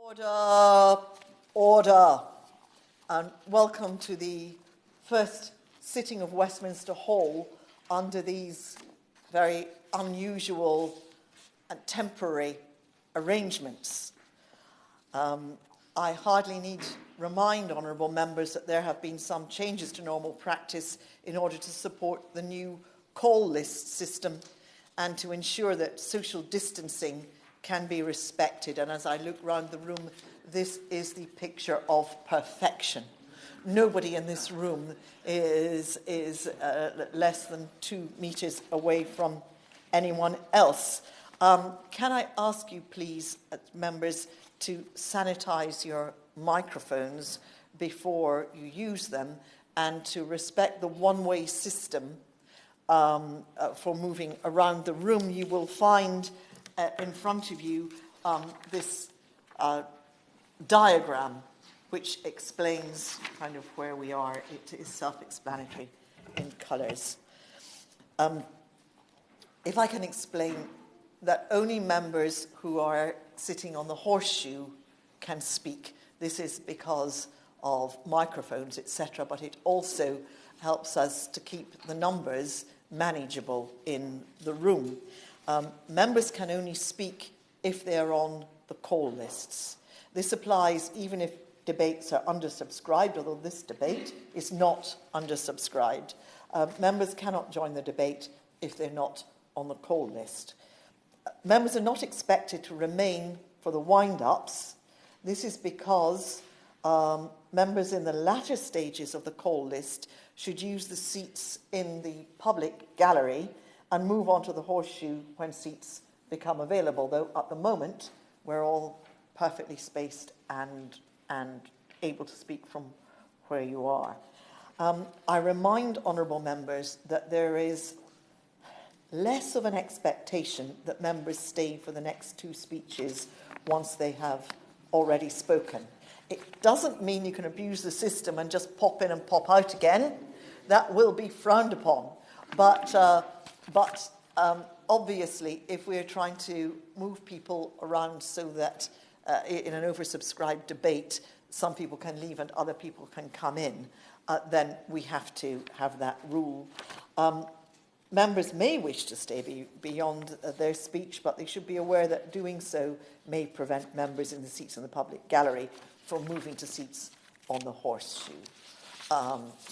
Order, order, and welcome to the first sitting of Westminster Hall under these very unusual and temporary arrangements. I hardly need remind honourable members that there have been some changes to normal practice in order to support the new call list system and to ensure that social distancing can be respected. And as I look round the room, this is the picture of perfection. Nobody in this room is less than 2 metres away from anyone else. Can I ask you, please, members, to sanitise your microphones before you use them and to respect the one-way system for moving around the room? You will find in front of you this diagram which explains kind of where we are. It is self-explanatory in colours. If I can explain that only members who are sitting on the horseshoe can speak. This is because of microphones, etc., but it also helps us to keep the numbers manageable in the room. Members can only speak if they are on the call lists. This applies even if debates are undersubscribed, although this debate is not undersubscribed. Members cannot join the debate if they're not on the call list. Members are not expected to remain for the wind-ups. This is because members in the latter stages of the call list should use the seats in the public gallery and move on to the horseshoe when seats become available, though at the moment we're all perfectly spaced and able to speak from where you are. I remind honourable members that there is less of an expectation that members stay for the next 2 speeches once they have already spoken. It doesn't mean you can abuse the system and just pop in and pop out again. That will be frowned upon. But obviously, if we're trying to move people around so that in an oversubscribed debate, some people can leave and other people can come in, then we have to have that rule. Members may wish to stay beyond their speech, but they should be aware that doing so may prevent members in the seats in the public gallery from moving to seats on the horseshoe.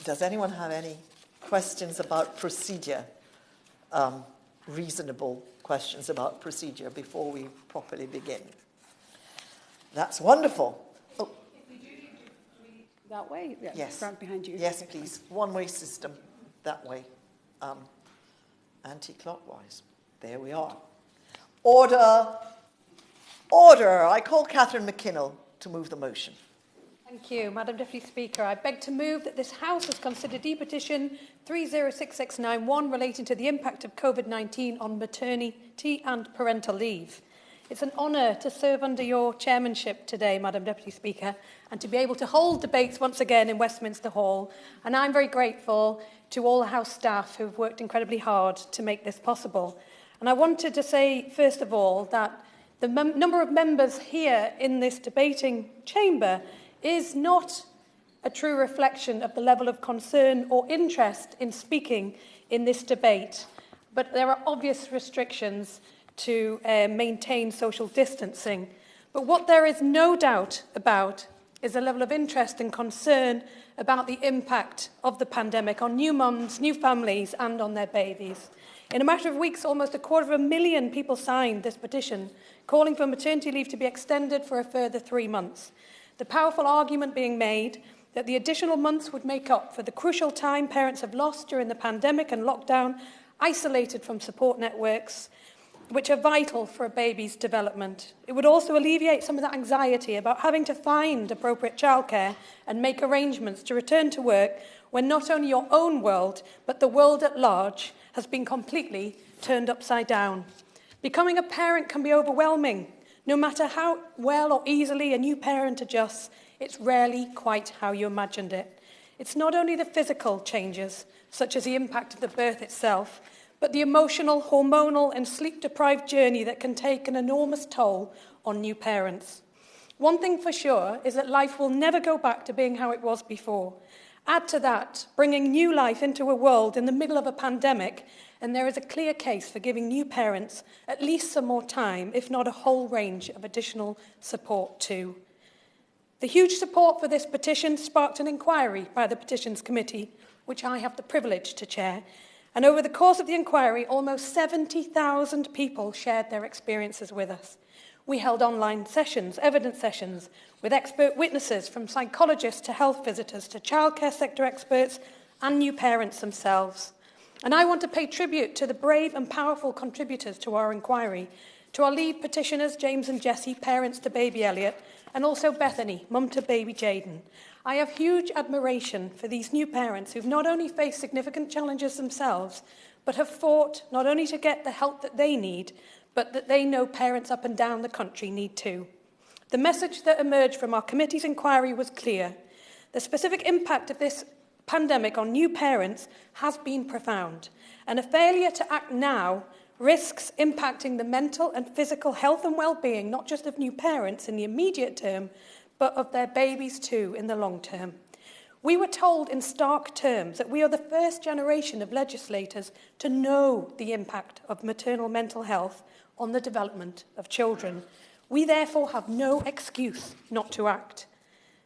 Does anyone have any questions about procedure? Reasonable questions about procedure before we properly begin? That's wonderful. Oh. If we do need to that way? Yeah, yes. Round behind you. Yes, please. One-way system that way. Anti-clockwise. There we are. Order. Order. I call Catherine McKinnell to move the motion. Thank you, Madam Deputy Speaker. I beg to move that this House has considered E-Petition 306691 relating to the impact of COVID-19 on maternity and parental leave. It's an honour to serve under your chairmanship today, Madam Deputy Speaker, and to be able to hold debates once again in Westminster Hall. And I'm very grateful to all the House staff who've worked incredibly hard to make this possible. And I wanted to say, first of all, that the number of members here in this debating chamber is not a true reflection of the level of concern or interest in speaking in this debate. But there are obvious restrictions to maintain social distancing. But what there is no doubt about is a level of interest and concern about the impact of the pandemic on new mums, new families, and on their babies. In a matter of weeks, almost 250,000 people signed this petition, calling for maternity leave to be extended for a further 3 months. The powerful argument being made that the additional months would make up for the crucial time parents have lost during the pandemic and lockdown, isolated from support networks, which are vital for a baby's development. It would also alleviate some of that anxiety about having to find appropriate childcare and make arrangements to return to work when not only your own world, but the world at large has been completely turned upside down. Becoming a parent can be overwhelming. No matter how well or easily a new parent adjusts, it's rarely quite how you imagined it. It's not only the physical changes, such as the impact of the birth itself, but the emotional, hormonal and sleep-deprived journey that can take an enormous toll on new parents. One thing for sure is that life will never go back to being how it was before. Add to that, bringing new life into a world in the middle of a pandemic, and there is a clear case for giving new parents at least some more time, if not a whole range of additional support too. The huge support for this petition sparked an inquiry by the Petitions Committee, which I have the privilege to chair, and over the course of the inquiry, almost 70,000 people shared their experiences with us. We held online sessions, evidence sessions, with expert witnesses from psychologists to health visitors to childcare sector experts and new parents themselves. And I want to pay tribute to the brave and powerful contributors to our inquiry, to our lead petitioners, James and Jessie, parents to baby Elliot, and also Bethany, mum to baby Jaden. I have huge admiration for these new parents who've not only faced significant challenges themselves, but have fought not only to get the help that they need, but that they know parents up and down the country need too. The message that emerged from our committee's inquiry was clear. The specific impact of this pandemic on new parents has been profound, and a failure to act now risks impacting the mental and physical health and well-being, not just of new parents in the immediate term, but of their babies too in the long term. We were told in stark terms that we are the first generation of legislators to know the impact of maternal mental health on the development of children. We therefore have no excuse not to act.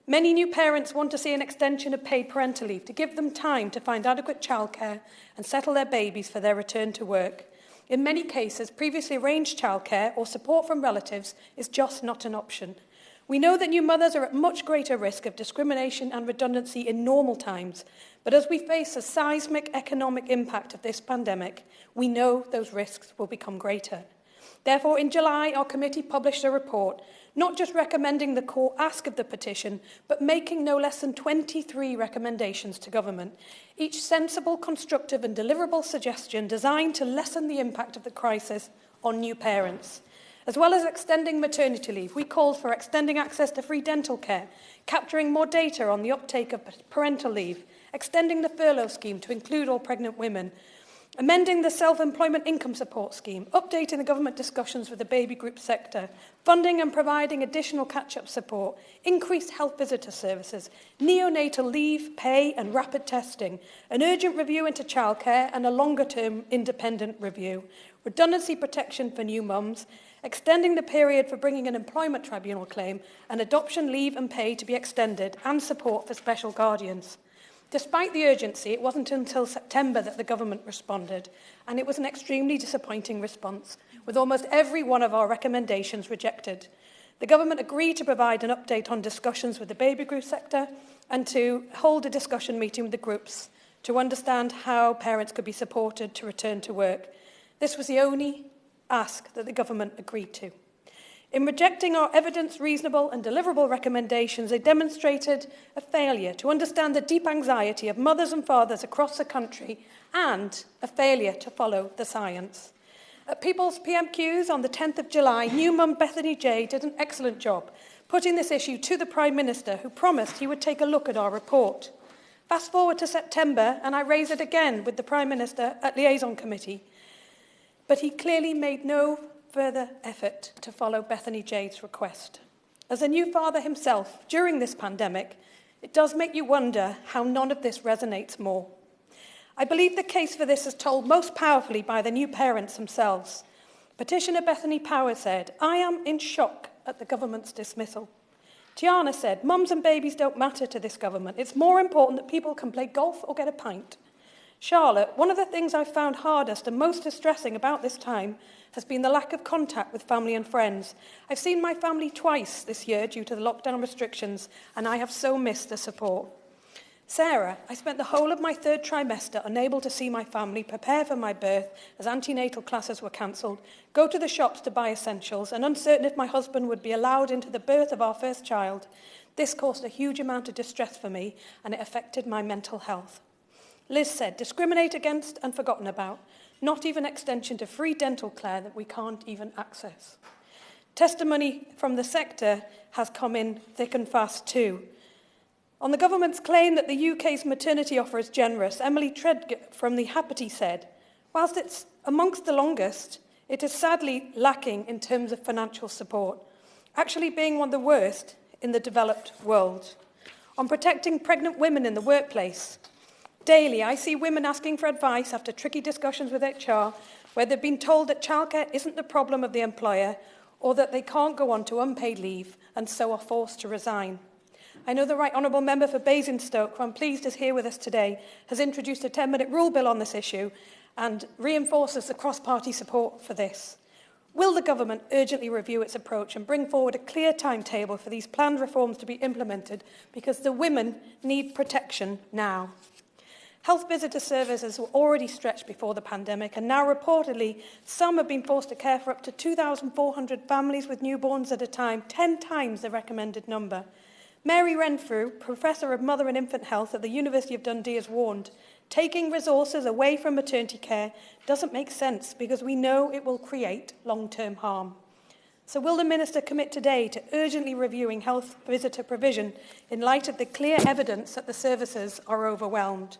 Many new parents want to see an extension of paid parental leave to give them time to find adequate childcare and settle their babies for their return to work. In many cases, previously arranged childcare or support from relatives is just not an option. We know that new mothers are at much greater risk of discrimination and redundancy in normal times, but as we face a seismic economic impact of this pandemic, we know those risks will become greater. Therefore, in July, our committee published a report, not just recommending the core ask of the petition, but making no less than 23 recommendations to government, each sensible, constructive and deliverable suggestion designed to lessen the impact of the crisis on new parents. As well as extending maternity leave, we called for extending access to free dental care, capturing more data on the uptake of parental leave, extending the furlough scheme to include all pregnant women, amending the self-employment income support scheme, updating the government discussions with the baby group sector, funding and providing additional catch-up support, increased health visitor services, neonatal leave, pay and rapid testing, an urgent review into childcare and a longer-term independent review, redundancy protection for new mums, extending the period for bringing an employment tribunal claim, and adoption leave and pay to be extended, and support for special guardians. Despite the urgency, it wasn't until September that the government responded, and it was an extremely disappointing response, with almost every one of our recommendations rejected. The government agreed to provide an update on discussions with the baby group sector and to hold a discussion meeting with the groups to understand how parents could be supported to return to work. This was the only ask that the government agreed to. In rejecting our evidence, reasonable and deliverable recommendations, they demonstrated a failure to understand the deep anxiety of mothers and fathers across the country and a failure to follow the science. At People's PMQs on the 10th of July, new mum Bethany J did an excellent job putting this issue to the Prime Minister, who promised he would take a look at our report. Fast forward to September, and I raise it again with the Prime Minister at Liaison Committee. But he clearly made no further effort to follow Bethany J's request. As a new father himself during this pandemic, it does make you wonder how none of this resonates more. I believe the case for this is told most powerfully by the new parents themselves. Petitioner Bethany Power said, "I am in shock at the government's dismissal." Tiana said, "Mums and babies don't matter to this government. It's more important that people can play golf or get a pint." Charlotte, "One of the things I've found hardest and most distressing about this time has been the lack of contact with family and friends. I've seen my family twice this year due to the lockdown restrictions, and I have so missed the support." Sarah, "I spent the whole of my third trimester unable to see my family, prepare for my birth as antenatal classes were cancelled, go to the shops to buy essentials, and uncertain if my husband would be allowed into the birth of our first child. This caused a huge amount of distress for me, and it affected my mental health." Liz said, "Discriminate against and forgotten about. Not even extension to free dental care that we can't even access." Testimony from the sector has come in thick and fast too. On the government's claim that the UK's maternity offer is generous, Emily Treadgett from the Happity said, "Whilst it's amongst the longest, it is sadly lacking in terms of financial support. actually being one of the worst in the developed world. On protecting pregnant women in the workplace. Daily, I see women asking for advice after tricky discussions with HR, where they've been told that childcare isn't the problem of the employer, or that they can't go on to unpaid leave and so are forced to resign. I know the Right Honourable Member for Basingstoke, who I'm pleased is here with us today, has introduced a 10-minute rule bill on this issue and reinforces the cross-party support for this. Will the government urgently review its approach and bring forward a clear timetable for these planned reforms to be implemented, because the women need protection now? Health visitor services were already stretched before the pandemic, and now reportedly some have been forced to care for up to 2,400 families with newborns at a time, 10 times the recommended number. Mary Renfrew, Professor of Mother and Infant Health at the University of Dundee, has warned, taking resources away from maternity care doesn't make sense because we know it will create long-term harm. So will the Minister commit today to urgently reviewing health visitor provision in light of the clear evidence that the services are overwhelmed?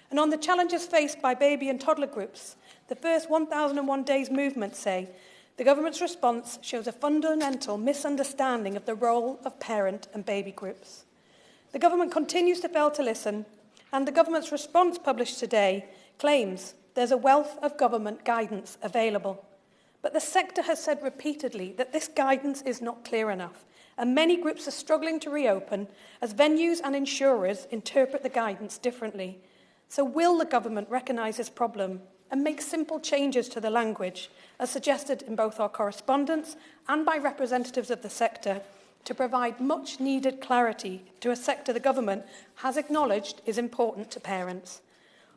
And on the challenges faced by baby and toddler groups, the first 1001 Days movement say the government's response shows a fundamental misunderstanding of the role of parent and baby groups. The government continues to fail to listen, and the government's response published today claims there's a wealth of government guidance available. But the sector has said repeatedly that this guidance is not clear enough, and many groups are struggling to reopen as venues and insurers interpret the guidance differently. So will the government recognise this problem and make simple changes to the language, as suggested in both our correspondence and by representatives of the sector, to provide much-needed clarity to a sector the government has acknowledged is important to parents?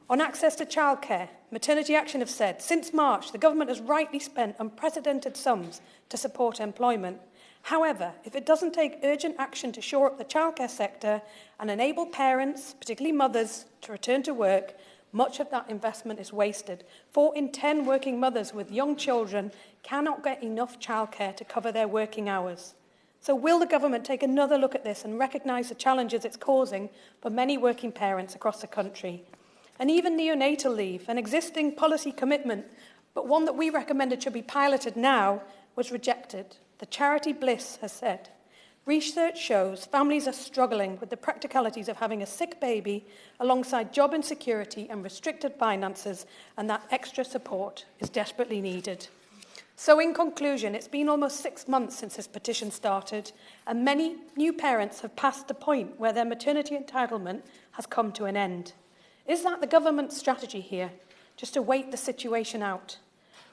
On access to childcare, Maternity Action have said, since March, the government has rightly spent unprecedented sums to support employment. However, if it doesn't take urgent action to shore up the childcare sector and enable parents, particularly mothers, to return to work, much of that investment is wasted. 4 in 10 working mothers with young children cannot get enough childcare to cover their working hours. So will the government take another look at this and recognise the challenges it's causing for many working parents across the country? And even neonatal leave, an existing policy commitment, but one that we recommended should be piloted now, was rejected. The charity Bliss has said, research shows families are struggling with the practicalities of having a sick baby alongside job insecurity and restricted finances, and that extra support is desperately needed. So in conclusion, it's been almost 6 months since this petition started, and many new parents have passed the point where their maternity entitlement has come to an end. Is that the government's strategy here, just to wait the situation out?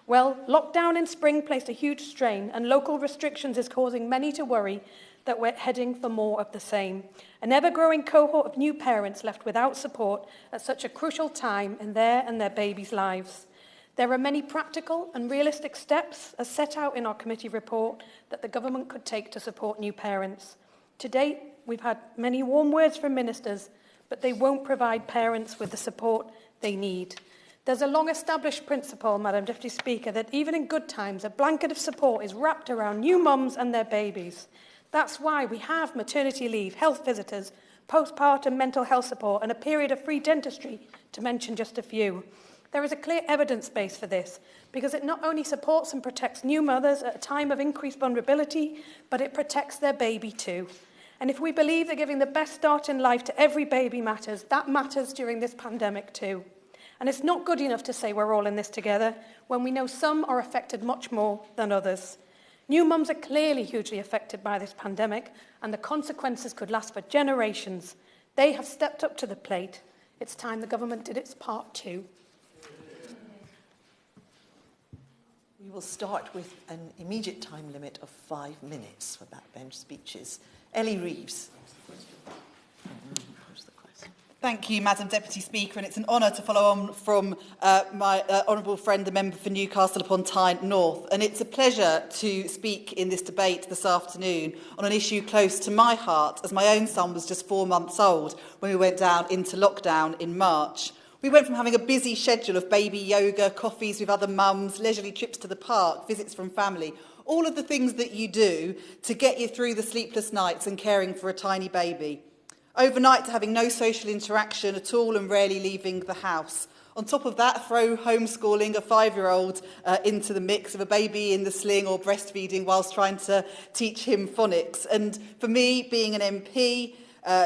Well, lockdown in spring placed a huge strain, and local restrictions is causing many to worry that we're heading for more of the same. An ever-growing cohort of new parents left without support at such a crucial time in their and their babies' lives. There are many practical and realistic steps, as set out in our committee report, that the government could take to support new parents. To date, we've had many warm words from ministers, but they won't provide parents with the support they need. There's a long-established principle, Madam Deputy Speaker, that even in good times, a blanket of support is wrapped around new mums and their babies. That's why we have maternity leave, health visitors, postpartum mental health support, and a period of free dentistry, to mention just a few. There is a clear evidence base for this, because it not only supports and protects new mothers at a time of increased vulnerability, but it protects their baby too. And if we believe that giving the best start in life to every baby matters, that matters during this pandemic too. And it's not good enough to say we're all in this together when we know some are affected much more than others. New mums are clearly hugely affected by this pandemic, and the consequences could last for generations. They have stepped up to the plate. It's time the government did its part too. We will start with an immediate time limit of 5 minutes for backbench speeches. Ellie Reeves. Thank you, Madam Deputy Speaker, and it's an honour to follow on from my honourable friend, the member for Newcastle upon Tyne North. And it's a pleasure to speak in this debate this afternoon on an issue close to my heart, as my own son was just 4 months old when we went down into lockdown in March. We went from having a busy schedule of baby yoga, coffees with other mums, leisurely trips to the park, visits from family, all of the things that you do to get you through the sleepless nights and caring for a tiny baby. Overnight to having no social interaction at all and rarely leaving the house. On top of that, throw homeschooling a 5-year-old into the mix of a baby in the sling or breastfeeding whilst trying to teach him phonics. And for me, being an MP,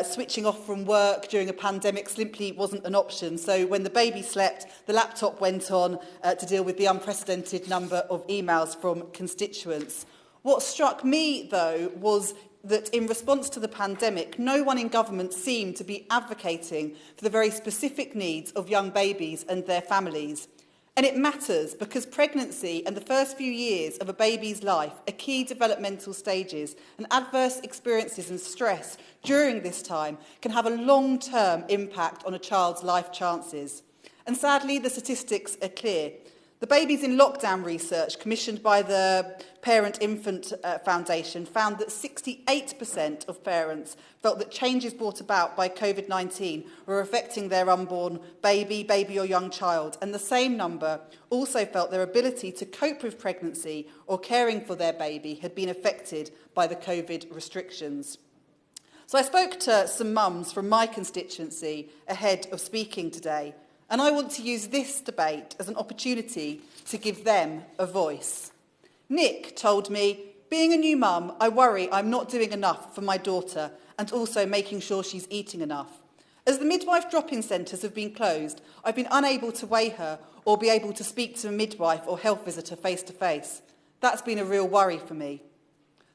switching off from work during a pandemic simply wasn't an option. So when the baby slept, the laptop went on to deal with the unprecedented number of emails from constituents. What struck me, though, was that in response to the pandemic, no one in government seemed to be advocating for the very specific needs of young babies and their families. And it matters because pregnancy and the first few years of a baby's life are key developmental stages, and adverse experiences and stress during this time can have a long-term impact on a child's life chances. And sadly, the statistics are clear. The Babies in Lockdown research commissioned by the Parent-Infant Foundation found that 68% of parents felt that changes brought about by Covid-19 were affecting their unborn baby or young child, and the same number also felt their ability to cope with pregnancy or caring for their baby had been affected by the Covid restrictions. So I spoke to some mums from my constituency ahead of speaking today, and I want to use this debate as an opportunity to give them a voice. Nick told me, being a new mum, I worry I'm not doing enough for my daughter and also making sure she's eating enough. As the midwife drop-in centres have been closed, I've been unable to weigh her or be able to speak to a midwife or health visitor face to face. That's been a real worry for me.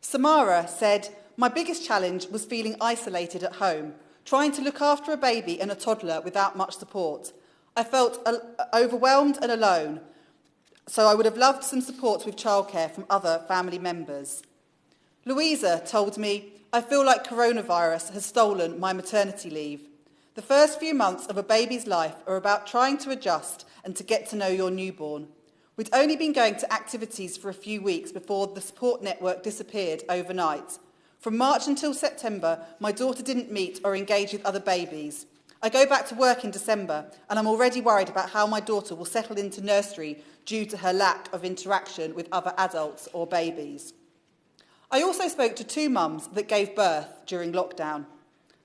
Samara said, my biggest challenge was feeling isolated at home, trying to look after a baby and a toddler without much support. I felt overwhelmed and alone, so I would have loved some support with childcare from other family members. Louisa told me, I feel like coronavirus has stolen my maternity leave. The first few months of a baby's life are about trying to adjust and to get to know your newborn. We'd only been going to activities for a few weeks before the support network disappeared overnight. From March until September, my daughter didn't meet or engage with other babies. I go back to work in December and I'm already worried about how my daughter will settle into nursery due to her lack of interaction with other adults or babies. I also spoke to 2 mums that gave birth during lockdown.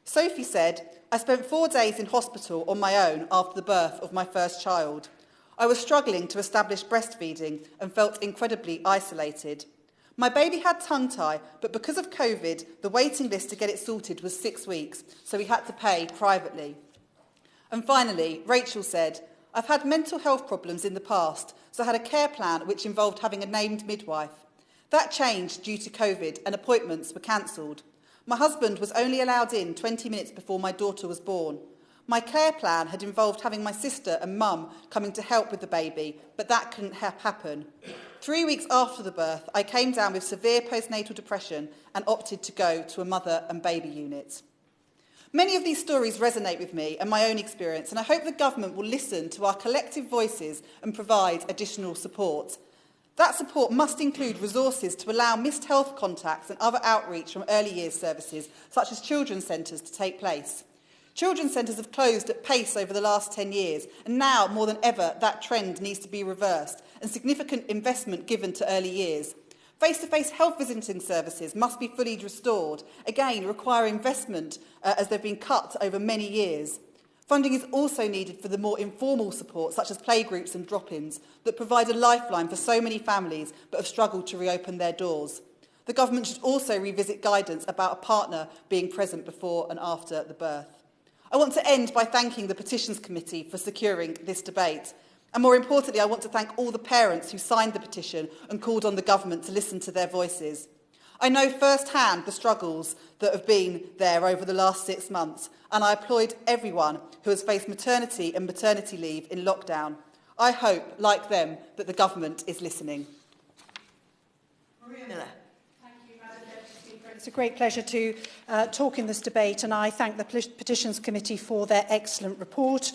Sophie said, I spent 4 days in hospital on my own after the birth of my first child. I was struggling to establish breastfeeding and felt incredibly isolated. My baby had tongue-tie, but because of COVID, the waiting list to get it sorted was 6 weeks, so we had to pay privately. And finally, Rachel said, I've had mental health problems in the past, so I had a care plan which involved having a named midwife. That changed due to COVID and appointments were cancelled. My husband was only allowed in 20 minutes before my daughter was born. My care plan had involved having my sister and mum coming to help with the baby, but that couldn't happen. 3 weeks after the birth, I came down with severe postnatal depression and opted to go to a mother and baby unit. Many of these stories resonate with me and my own experience, and I hope the government will listen to our collective voices and provide additional support. That support must include resources to allow missed health contacts and other outreach from early years services, such as children's centres, to take place. Children's centres have closed at pace over the last 10 years, and now, more than ever, that trend needs to be reversed and significant investment given to early years. Face-to-face health visiting services must be fully restored, again requiring investment as they've been cut over many years. Funding is also needed for the more informal support, such as playgroups and drop-ins, that provide a lifeline for so many families but have struggled to reopen their doors. The government should also revisit guidance about a partner being present before and after the birth. I want to end by thanking the Petitions Committee for securing this debate. And more importantly, I want to thank all the parents who signed the petition and called on the government to listen to their voices. I know firsthand the struggles that have been there over the last 6 months, and I applaud everyone who has faced maternity and maternity leave in lockdown. I hope, like them, that the government is listening. It's a great pleasure to talk in this debate, and I thank the Petitions Committee for their excellent report,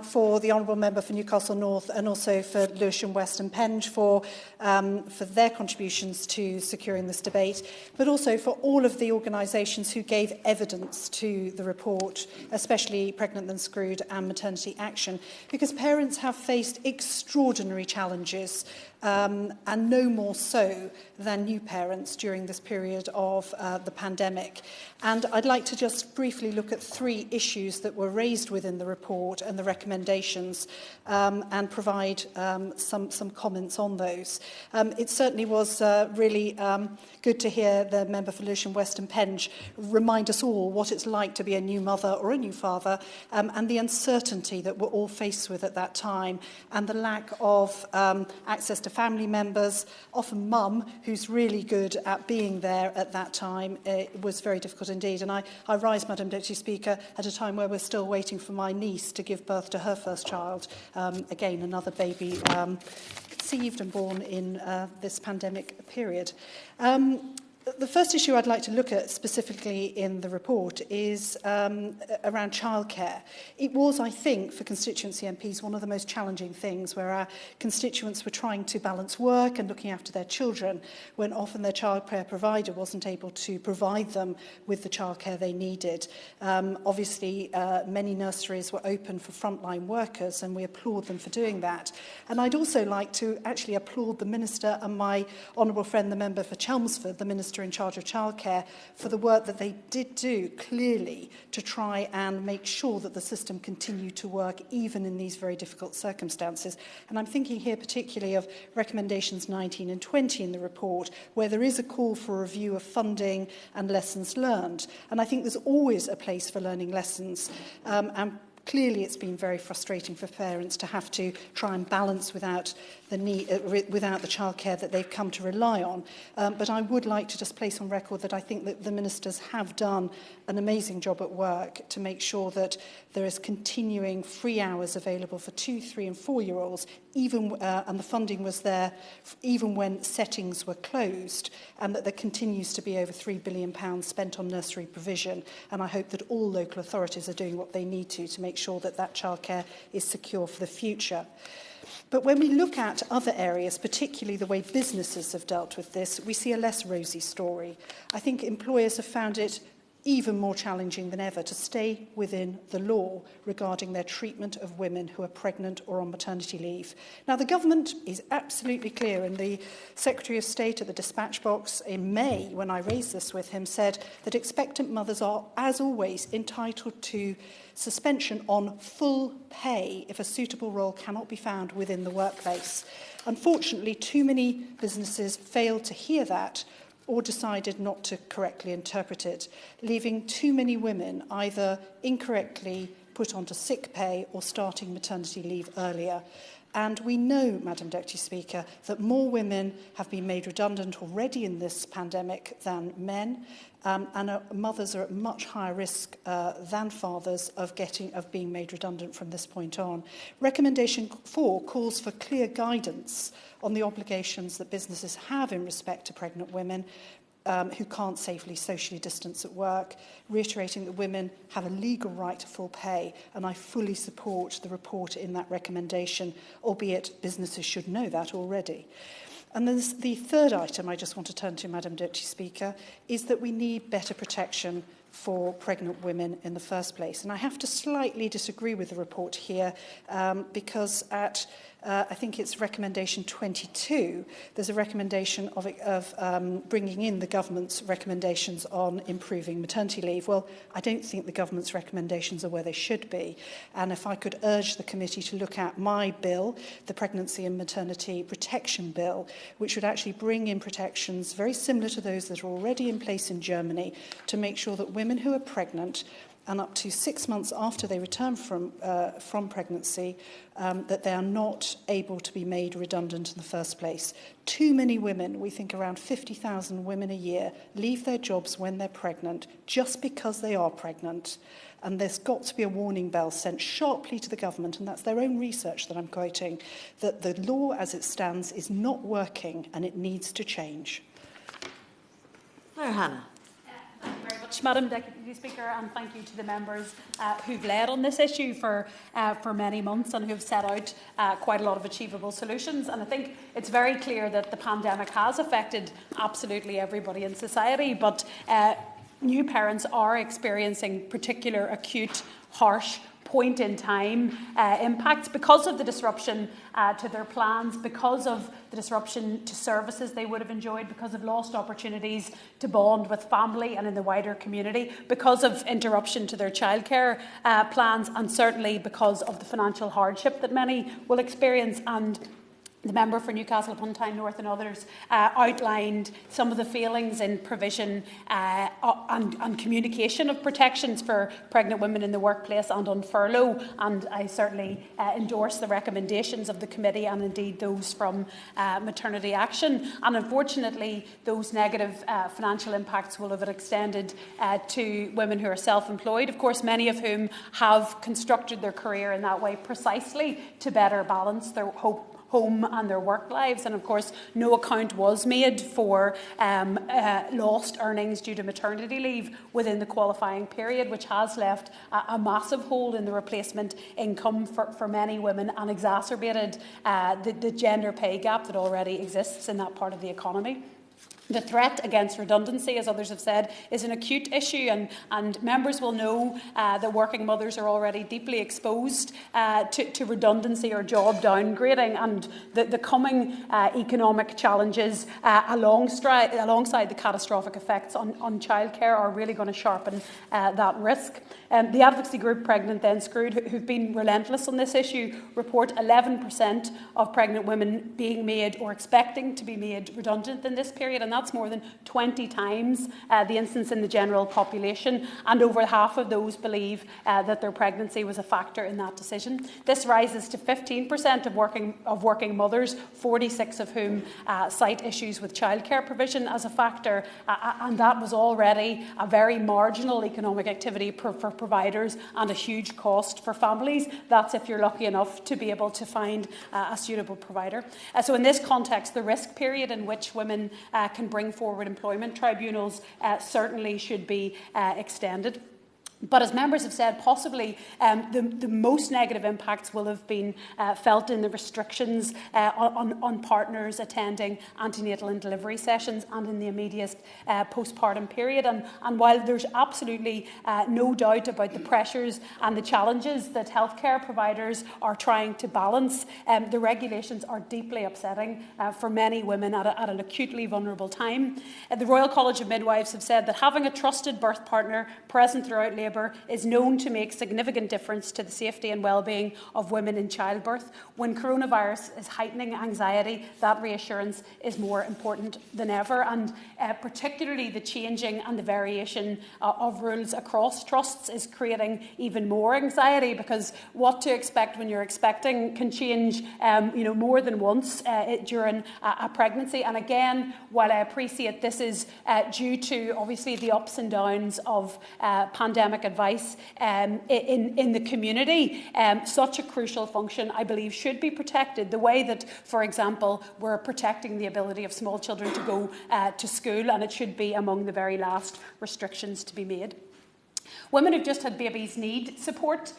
for the Honourable Member for Newcastle North, and also for Lewisham West and Penge for their contributions to securing this debate, but also for all of the organisations who gave evidence to the report, especially Pregnant Then Screwed and Maternity Action, because parents have faced extraordinary challenges and no more so than new parents during this period of the pandemic. And I'd like to just briefly look at 3 issues that were raised within the report and the recommendations and provide some comments on those. It certainly was really good to hear the member for Lewisham West and Penge remind us all what it's like to be a new mother or a new father and the uncertainty that we're all faced with at that time and the lack of access to family members, often mum, who's really good at being there at that time. It was very difficult indeed. And I rise, Madam Deputy Speaker, at a time where we're still waiting for my niece to give birth to her first child. Again, another baby conceived and born in this pandemic period. The first issue I'd like to look at specifically in the report is around childcare. It was, I think, for constituency MPs, one of the most challenging things where our constituents were trying to balance work and looking after their children when often their childcare provider wasn't able to provide them with the childcare they needed. Obviously, many nurseries were open for frontline workers and we applaud them for doing that. And I'd also like to actually applaud the Minister and my honourable friend, the member for Chelmsford, the Minister in charge of childcare, for the work that they did do clearly to try and make sure that the system continued to work even in these very difficult circumstances. And I'm thinking here particularly of recommendations 19 and 20 in the report, where there is a call for a review of funding and lessons learned. And I think there's always a place for learning lessons. And clearly it's been very frustrating for parents to have to try and balance without the childcare that they've come to rely on. But I would like to just place on record that I think that the ministers have done an amazing job at work to make sure that there is continuing free hours available for 2, 3 and 4-year-olds, even and the funding was there even when settings were closed, and that there continues to be over £3 billion spent on nursery provision. And I hope that all local authorities are doing what they need to make sure that that childcare is secure for the future. But when we look at other areas, particularly the way businesses have dealt with this, we see a less rosy story. I think employers have found it even more challenging than ever to stay within the law regarding their treatment of women who are pregnant or on maternity leave. Now, the government is absolutely clear, and the Secretary of State at the dispatch box in May, when I raised this with him, said that expectant mothers are, as always, entitled to suspension on full pay if a suitable role cannot be found within the workplace. Unfortunately, too many businesses failed to hear that or decided not to correctly interpret it, leaving too many women either incorrectly put onto sick pay or starting maternity leave earlier. And we know, Madam Deputy Speaker, that more women have been made redundant already in this pandemic than men, and mothers are at much higher risk than fathers of being made redundant from this point on. Recommendation 4 calls for clear guidance on the obligations that businesses have in respect to pregnant women who can't safely socially distance at work, reiterating that women have a legal right to full pay, and I fully support the report in that recommendation, albeit businesses should know that already. And then the third item I just want to turn to, Madam Deputy Speaker, is that we need better protection for pregnant women in the first place. And I have to slightly disagree with the report here because at I think it's recommendation 22, there's a recommendation of bringing in the government's recommendations on improving maternity leave. Well, I don't think the government's recommendations are where they should be. And if I could urge the committee to look at my bill, the Pregnancy and Maternity Protection Bill, which would actually bring in protections very similar to those that are already in place in Germany to make sure that women who are pregnant and up to 6 months after they return from pregnancy, that they are not able to be made redundant in the first place. Too many women, we think around 50,000 women a year, leave their jobs when they're pregnant just because they are pregnant. And there's got to be a warning bell sent sharply to the government, and that's their own research that I'm quoting, that the law as it stands is not working and it needs to change. Hannah. Thank you very much, Madam Deputy Speaker, and thank you to the members who've led on this issue for many months and who've set out quite a lot of achievable solutions. And I think it's very clear that the pandemic has affected absolutely everybody in society, but new parents are experiencing particular acute, harsh, point in time impacts because of the disruption to their plans, because of the disruption to services they would have enjoyed, because of lost opportunities to bond with family and in the wider community, because of interruption to their childcare plans, and certainly because of the financial hardship that many will experience. And the member for Newcastle upon Tyne North and others outlined some of the failings in provision and communication of protections for pregnant women in the workplace and on furlough. And I certainly endorse the recommendations of the committee and indeed those from Maternity Action. And unfortunately, those negative financial impacts will have extended to women who are self-employed, of course, many of whom have constructed their career in that way precisely to better balance their home and their work lives. And of course, no account was made for lost earnings due to maternity leave within the qualifying period, which has left a massive hole in the replacement income for many women and exacerbated the gender pay gap that already exists in that part of the economy. The threat against redundancy, as others have said, is an acute issue, and members will know that working mothers are already deeply exposed to redundancy or job downgrading, and the coming economic challenges alongside the catastrophic effects on childcare are really going to sharpen that risk. The advocacy group Pregnant Then Screwed, who've been relentless on this issue, report 11% of pregnant women being made or expecting to be made redundant in this period, and that's more than 20 times the instance in the general population, and over half of those believe that their pregnancy was a factor in that decision. This rises to 15% of working mothers, 46 of whom cite issues with childcare provision as a factor, and that was already a very marginal economic activity for providers and a huge cost for families. That's if you're lucky enough to be able to find a suitable provider. So in this context, the risk period in which women can bring forward employment tribunals certainly should be extended. But as members have said, possibly the most negative impacts will have been felt in the restrictions on partners attending antenatal and delivery sessions and in the immediate postpartum period. And while there's absolutely no doubt about the pressures and the challenges that healthcare providers are trying to balance, the regulations are deeply upsetting for many women at an acutely vulnerable time. The Royal College of Midwives have said that having a trusted birth partner present throughout labour is known to make significant difference to the safety and well-being of women in childbirth. When coronavirus is heightening anxiety, that reassurance is more important than ever, and particularly the changing and the variation of rules across trusts is creating even more anxiety, because what to expect when you're expecting can change more than once during a pregnancy. And again, while I appreciate this is due to obviously the ups and downs of pandemic advice in the community, such a crucial function, I believe, should be protected the way that, for example, we're protecting the ability of small children to go to school, and it should be among the very last restrictions to be made. Women who've just had babies need support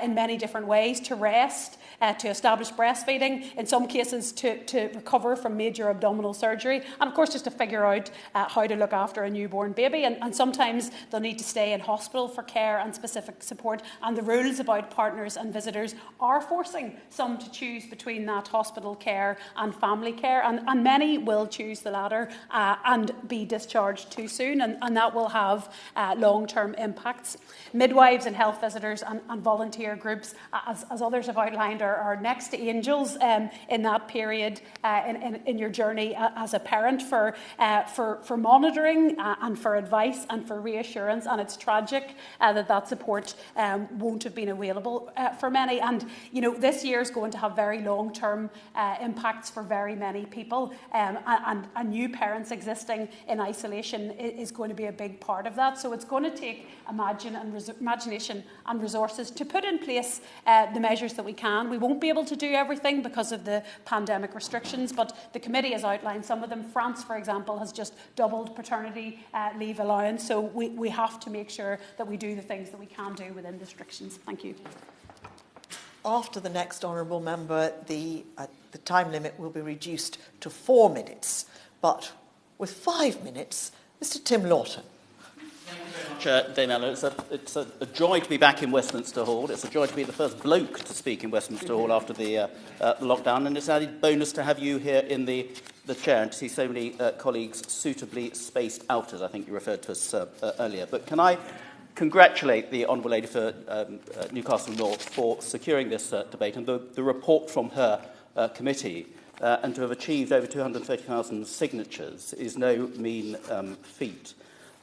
in many different ways: to rest, to establish breastfeeding, in some cases to recover from major abdominal surgery, and of course just to figure out how to look after a newborn baby. And sometimes they'll need to stay in hospital for care and specific support, and the rules about partners and visitors are forcing some to choose between that hospital care and family care, and many will choose the latter and be discharged too soon, and that will have long-term impacts. Midwives and health visitors and volunteer groups, as others have outlined, are next to angels in that period in your journey as a parent for monitoring and for advice and for reassurance. And it's tragic that support won't have been available for many. And this year is going to have very long-term impacts for very many people, and new parents existing in isolation is going to be a big part of that. So it's going to take imagination and resources to put in place the measures that we can. We won't be able to do everything because of the pandemic restrictions, but the committee has outlined some of them. France, for example, has just doubled paternity leave allowance, so we have to make sure that we do the things that we can do within the restrictions. Thank you. After the next honourable member, the time limit will be reduced to 4 minutes, but with 5 minutes, Mr. Tim Lawton. Dame Ellen, it's a joy to be back in Westminster Hall. It's a joy to be the first bloke to speak in Westminster Hall after the lockdown, and it's an added bonus to have you here in the chair and to see so many colleagues suitably spaced out, as I think you referred to us earlier. But can I congratulate the Honourable Lady for Newcastle North for securing this debate and the report from her committee, and to have achieved over 230,000 signatures is no mean feat.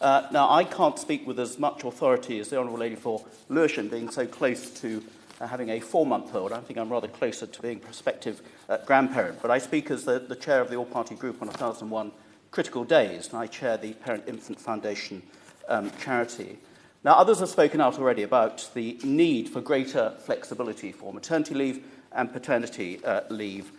Now, I can't speak with as much authority as the Honourable Lady for Lewisham, being so close to having a 4-month-old. I think I'm rather closer to being a prospective grandparent. But I speak as the chair of the all-party group on 1001 Critical Days, and I chair the Parent Infant Foundation charity. Now, others have spoken out already about the need for greater flexibility for maternity leave and paternity leave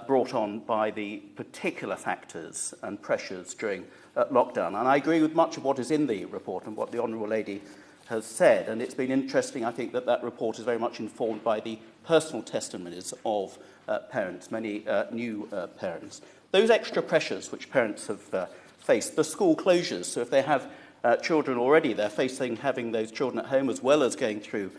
brought on by the particular factors and pressures during lockdown. And I agree with much of what is in the report and what the Honourable Lady has said. And it's been interesting, I think, that report is very much informed by the personal testimonies of parents, many new parents. Those extra pressures which parents have faced, the school closures, so if they have children already, they're facing having those children at home as well as going through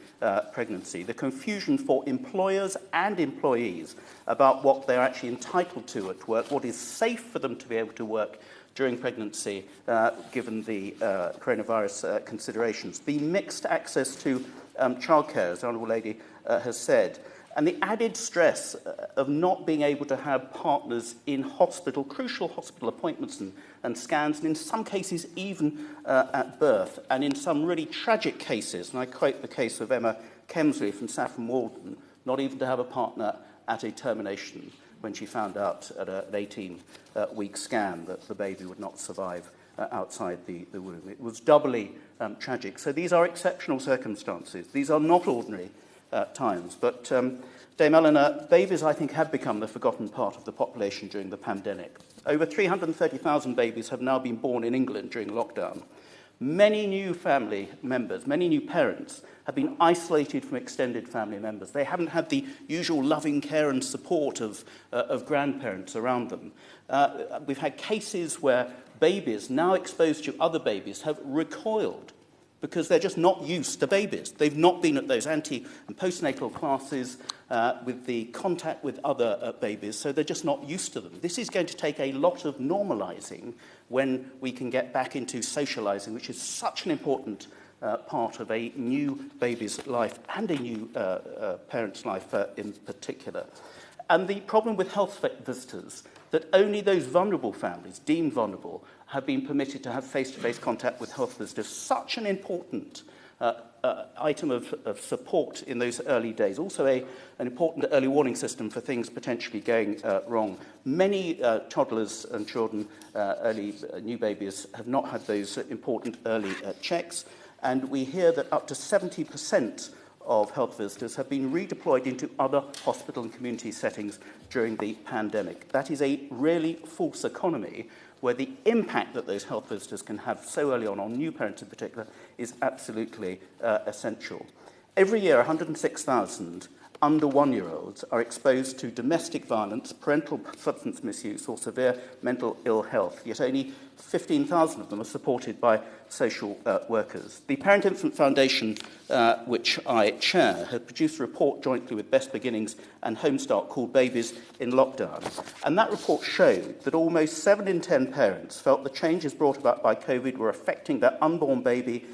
pregnancy. The confusion for employers and employees about what they're actually entitled to at work, what is safe for them to be able to work during pregnancy, given the coronavirus considerations. The mixed access to childcare, as the Honourable Lady has said, and the added stress of not being able to have partners in hospital, crucial hospital appointments and scans, and in some cases even at birth, and in some really tragic cases, and I quote the case of Emma Kemsley from Saffron Walden, not even to have a partner at a termination when she found out at an 18-week scan that the baby would not survive outside the womb. It was doubly tragic. So these are exceptional circumstances. These are not ordinary times. But, Dame Eleanor, babies, I think, have become the forgotten part of the population during the pandemic. Over 330,000 babies have now been born in England during lockdown. Many new family members, many new parents have been isolated from extended family members. They haven't had the usual loving care and support of grandparents around them. We've had cases where babies, now exposed to other babies, have recoiled because they're just not used to babies. They've not been at those ante- and postnatal classes with the contact with other babies, so they're just not used to them. This is going to take a lot of normalising when we can get back into socialising, which is such an important part of a new baby's life and a new parent's life in particular. And the problem with health visitors, that only those vulnerable families, deemed vulnerable, have been permitted to have face-to-face contact with health visitors. Such an important item of support in those early days. Also an important early warning system for things potentially going wrong. Many toddlers and children, early new babies, have not had those important early checks. And we hear that up to 70% of health visitors have been redeployed into other hospital and community settings during the pandemic. That is a really false economy where the impact that those health visitors can have so early on new parents in particular, is absolutely essential. Every year, 106,000 under 1-year-olds are exposed to domestic violence, parental substance misuse, or severe mental ill health, yet only 15,000 of them are supported by social workers. The Parent Infant Foundation, which I chair, has produced a report jointly with Best Beginnings and Home Start called Babies in Lockdown. And that report showed that almost 7 in 10 parents felt the changes brought about by COVID were affecting their unborn baby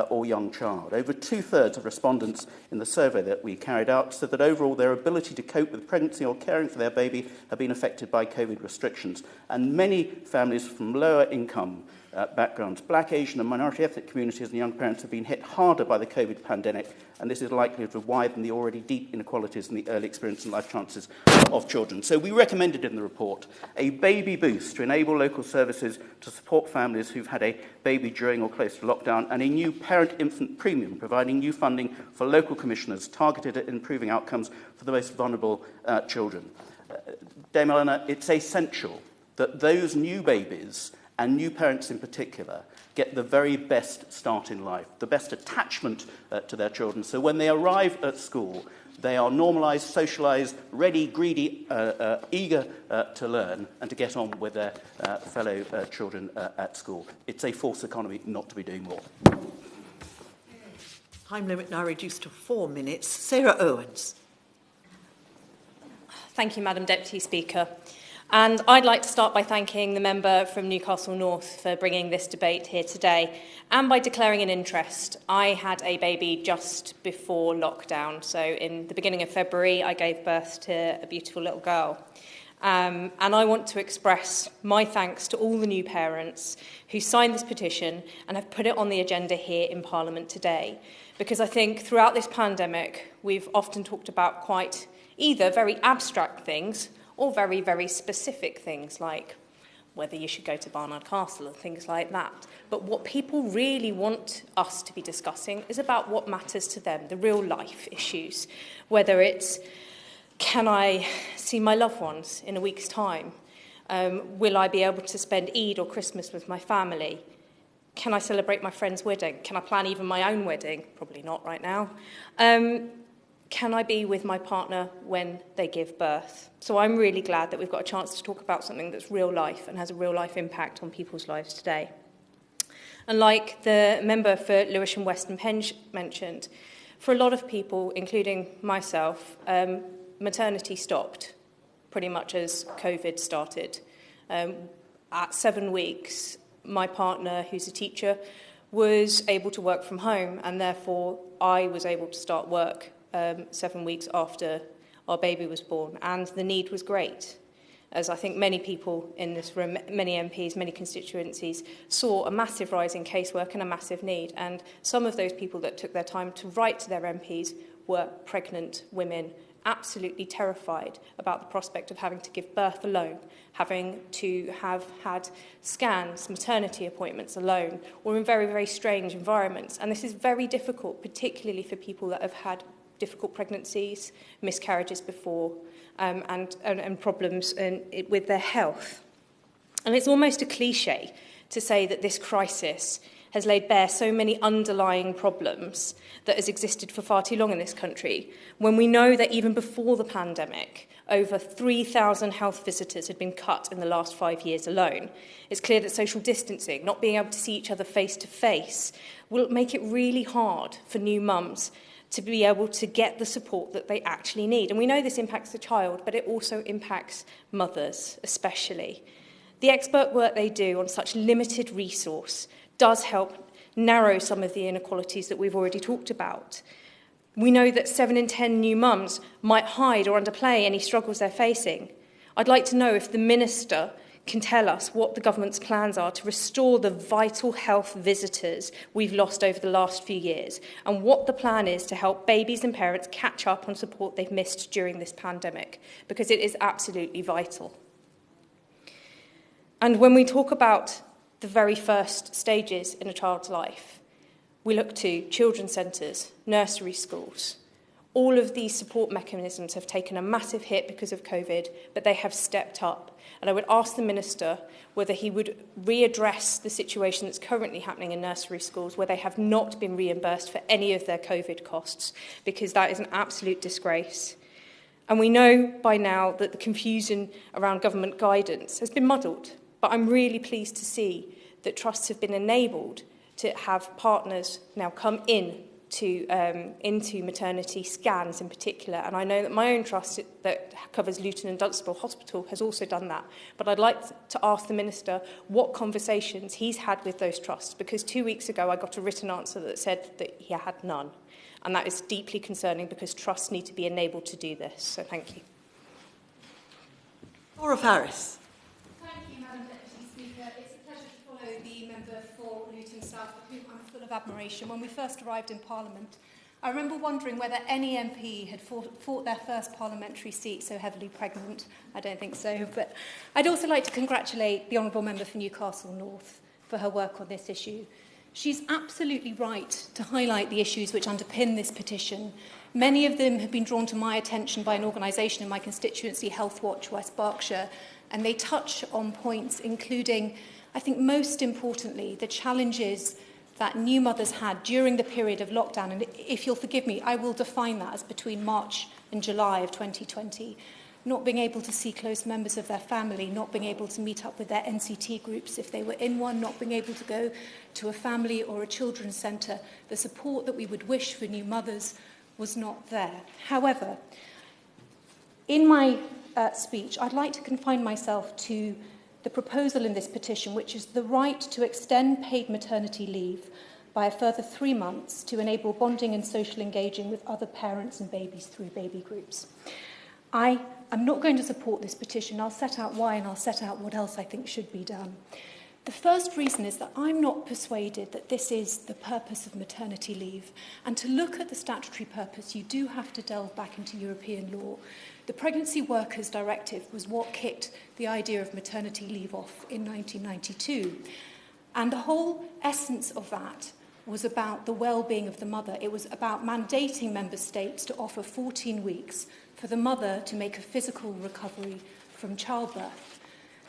or young child. Over 2/3 of respondents in the survey that we carried out said that overall their ability to cope with pregnancy or caring for their baby had been affected by COVID restrictions. And many families from lower income backgrounds, Black, Asian and minority ethnic communities and young parents have been hit harder by the COVID pandemic, and this is likely to widen the already deep inequalities in the early experience and life chances of children. So we recommended in the report a baby boost to enable local services to support families who've had a baby during or close to lockdown, and a new parent-infant premium, providing new funding for local commissioners targeted at improving outcomes for the most vulnerable children. Dame Eleanor, it's essential that those new babies and new parents in particular get the very best start in life, the best attachment to their children. So when they arrive at school, They are normalised, socialised, ready, greedy, eager to learn and to get on with their fellow children at school. It's a false economy not to be doing more. Time limit now reduced to 4 minutes. Sarah Owens. Thank you, Madam Deputy Speaker. And I'd like to start by thanking the member from Newcastle North for bringing this debate here today and by declaring an interest. I had a baby just before lockdown. So in the beginning of February, I gave birth to a beautiful little girl. And I want to express my thanks to all the new parents who signed this petition and have put it on the agenda here in Parliament today. Because I think throughout this pandemic, we've often talked about quite either very abstract things or very, very specific things like whether you should go to Barnard Castle and things like that. But what people really want us to be discussing is about what matters to them, the real life issues, whether it's, can I see my loved ones in a week's time? Will I be able to spend Eid or Christmas with my family? Can I celebrate my friend's wedding? Can I plan even my own wedding? Probably not right now. Can I be with my partner when they give birth? So I'm really glad that we've got a chance to talk about something that's real life and has a real life impact on people's lives today. And like the member for Lewisham West and Penge mentioned, for a lot of people, including myself, maternity stopped pretty much as COVID started. At 7 weeks, my partner, who's a teacher, was able to work from home, and therefore I was able to start work 7 weeks after our baby was born, and the need was great. As I think many people in this room, many MPs, many constituencies, saw a massive rise in casework and a massive need. And some of those people that took their time to write to their MPs were pregnant women, absolutely terrified about the prospect of having to give birth alone, having to have had scans, maternity appointments alone, or in very, very strange environments. And this is very difficult, particularly for people that have had difficult pregnancies, miscarriages before, and problems with their health. And it's almost a cliche to say that this crisis has laid bare so many underlying problems that has existed for far too long in this country, when we know that even before the pandemic, over 3,000 health visitors had been cut in the last 5 years alone. It's clear that social distancing, not being able to see each other face to face, will make it really hard for new mums to be able to get the support that they actually need. And we know this impacts the child, but it also impacts mothers especially. The expert work they do on such limited resource does help narrow some of the inequalities that we've already talked about. We know that 7 in 10 new mums might hide or underplay any struggles they're facing. I'd like to know if the Minister can tell us what the government's plans are to restore the vital health visitors we've lost over the last few years, and what the plan is to help babies and parents catch up on support they've missed during this pandemic, because it is absolutely vital. And when we talk about the very first stages in a child's life, we look to children's centres, nursery schools. All of these support mechanisms have taken a massive hit because of COVID, but they have stepped up. And I would ask the Minister whether he would readdress the situation that's currently happening in nursery schools, where they have not been reimbursed for any of their COVID costs, because that is an absolute disgrace. And we know by now that the confusion around government guidance has been muddled, but I'm really pleased to see that trusts have been enabled to have partners now come into maternity scans in particular. And I know that my own trust that covers Luton and Dunstable Hospital has also done that. But I'd like to ask the Minister what conversations he's had with those trusts, because 2 weeks ago I got a written answer that said that he had none. And that is deeply concerning, because trusts need to be enabled to do this. So thank you. Laura Farris. Thank you, Madam Deputy Speaker. It's a pleasure to follow the member for Luton South, for whom I'm full of admiration. When we first arrived in Parliament, I remember wondering whether any MP had fought their first parliamentary seat so heavily pregnant. I don't think so. But I'd also like to congratulate the Honourable Member for Newcastle North for her work on this issue. She's absolutely right to highlight the issues which underpin this petition. Many of them have been drawn to my attention by an organisation in my constituency, Health Watch West Berkshire, and they touch on points including, I think most importantly, the challenges that new mothers had during the period of lockdown, and if you'll forgive me, I will define that as between March and July of 2020, not being able to see close members of their family, not being able to meet up with their NCT groups if they were in one, not being able to go to a family or a children's centre. The support that we would wish for new mothers was not there. However, in my speech, I'd like to confine myself to the proposal in this petition, which is the right to extend paid maternity leave by a further 3 months to enable bonding and social engaging with other parents and babies through baby groups. I am not going to support this petition. I'll set out why, and I'll set out what else I think should be done. The first reason is that I'm not persuaded that this is the purpose of maternity leave. And to look at the statutory purpose, you do have to delve back into European law. The Pregnancy Workers Directive was what kicked the idea of maternity leave off in 1992. And the whole essence of that was about the well-being of the mother. It was about mandating member states to offer 14 weeks for the mother to make a physical recovery from childbirth.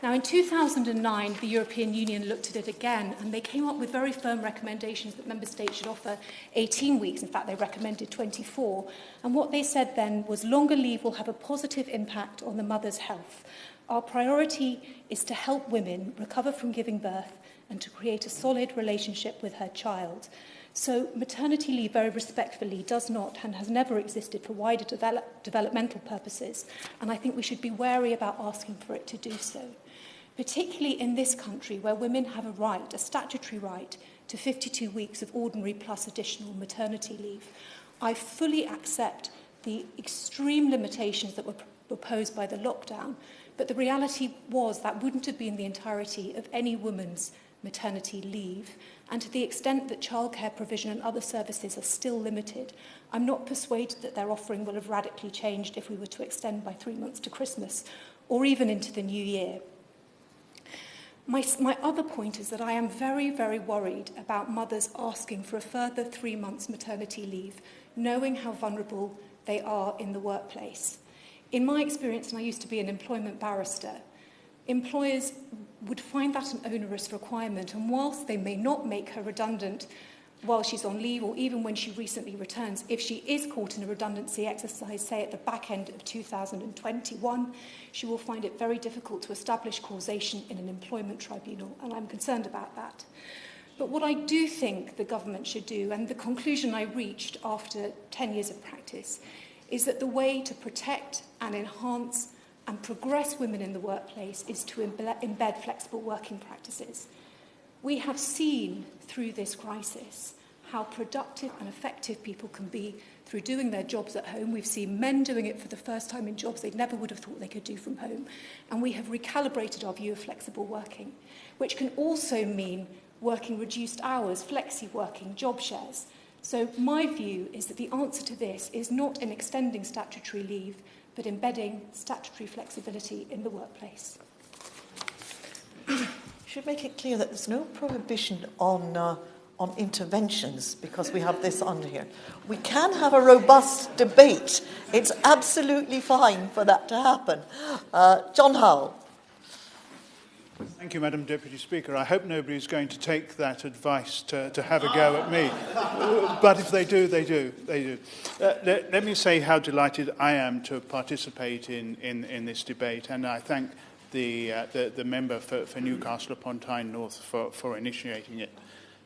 Now, in 2009, the European Union looked at it again, and they came up with very firm recommendations that member states should offer 18 weeks. In fact, they recommended 24. And what they said then was longer leave will have a positive impact on the mother's health. Our priority is to help women recover from giving birth and to create a solid relationship with her child. So maternity leave, very respectfully, does not and has never existed for wider developmental purposes, and I think we should be wary about asking for it to do so, particularly in this country where women have a right, a statutory right, to 52 weeks of ordinary plus additional maternity leave. I fully accept the extreme limitations that were proposed by the lockdown, but the reality was that wouldn't have been the entirety of any woman's maternity leave, and to the extent that childcare provision and other services are still limited, I'm not persuaded that their offering will have radically changed if we were to extend by 3 months to Christmas or even into the new year. My other point is that I am very, very worried about mothers asking for a further 3 months maternity leave, knowing how vulnerable they are in the workplace. In my experience, and I used to be an employment barrister, employers would find that an onerous requirement, and whilst they may not make her redundant while she's on leave or even when she recently returns, if she is caught in a redundancy exercise, say at the back end of 2021, she will find it very difficult to establish causation in an employment tribunal, and I'm concerned about that. But what I do think the government should do, and the conclusion I reached after 10 years of practice, is that the way to protect and enhance and progress women in the workplace is to embed flexible working practices. We have seen through this crisis how productive and effective people can be through doing their jobs at home. We've seen men doing it for the first time in jobs they never would have thought they could do from home. And we have recalibrated our view of flexible working, which can also mean working reduced hours, flexi working, job shares. So my view is that the answer to this is not in extending statutory leave, but embedding statutory flexibility in the workplace. Should make it clear that there's no prohibition on interventions because we have this on here. We can have a robust debate. It's absolutely fine for that to happen. John Howell. Thank you, Madam Deputy Speaker. I hope nobody's going to take that advice to have a go at me. But if they do, they do. Let me say how delighted I am to participate in this debate, and I thank the member for Newcastle upon Tyne North for initiating it.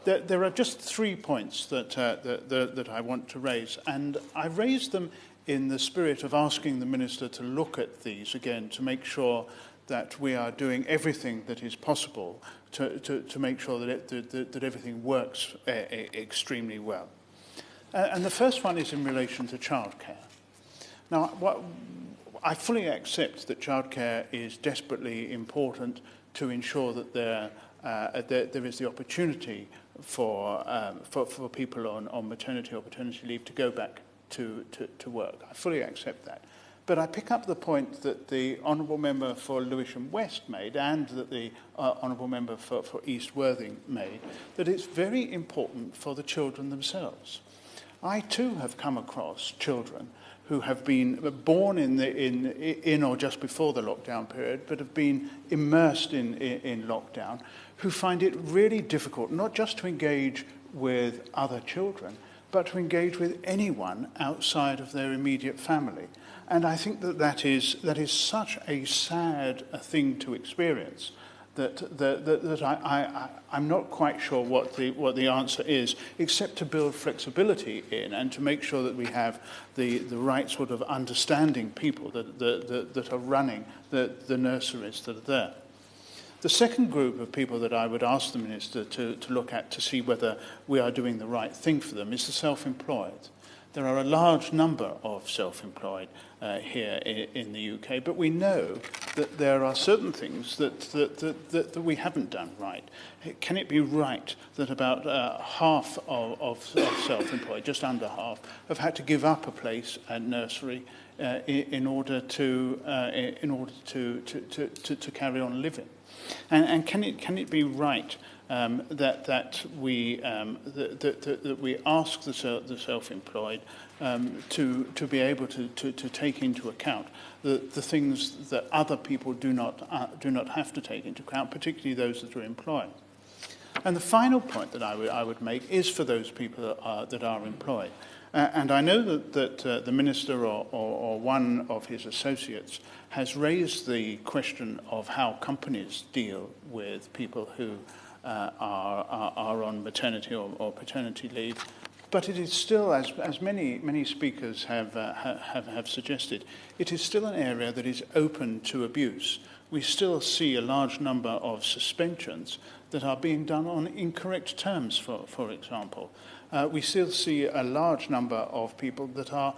There are just 3 points that I want to raise, and I raise them in the spirit of asking the Minister to look at these again to make sure that we are doing everything that is possible to make sure that everything works extremely well. And the first one is in relation to childcare. Now, I fully accept that childcare is desperately important to ensure that there is the opportunity for people on maternity or paternity leave to go back to work. I fully accept that. But I pick up the point that the Honourable Member for Lewisham West made and that the Honourable Member for East Worthing made, that it's very important for the children themselves. I too have come across children who have been born in or just before the lockdown period, but have been immersed in lockdown, who find it really difficult not just to engage with other children, but to engage with anyone outside of their immediate family. And I think that is such a sad thing to experience that I'm not quite sure what the answer is, except to build flexibility in and to make sure that we have the right sort of understanding people that are running the nurseries that are there. The second group of people that I would ask the Minister to look at to see whether we are doing the right thing for them is the self-employed. There are a large number of self-employed here in the UK, but we know that there are certain things that we haven't done right. Can it be right that about half of self-employed, just under half, have had to give up a place at nursery in order to carry on living? And can it be right that we ask the self-employed to be able to take into account the things that other people do not have to take into account, particularly those that are employed. And the final point that I would make is for those people that are employed. And I know that the Minister or one of his associates has raised the question of how companies deal with people who are on maternity or paternity leave. But it is still, as many speakers have suggested, it is still an area that is open to abuse. We still see a large number of suspensions that are being done on incorrect terms, for example. We still see a large number of people that are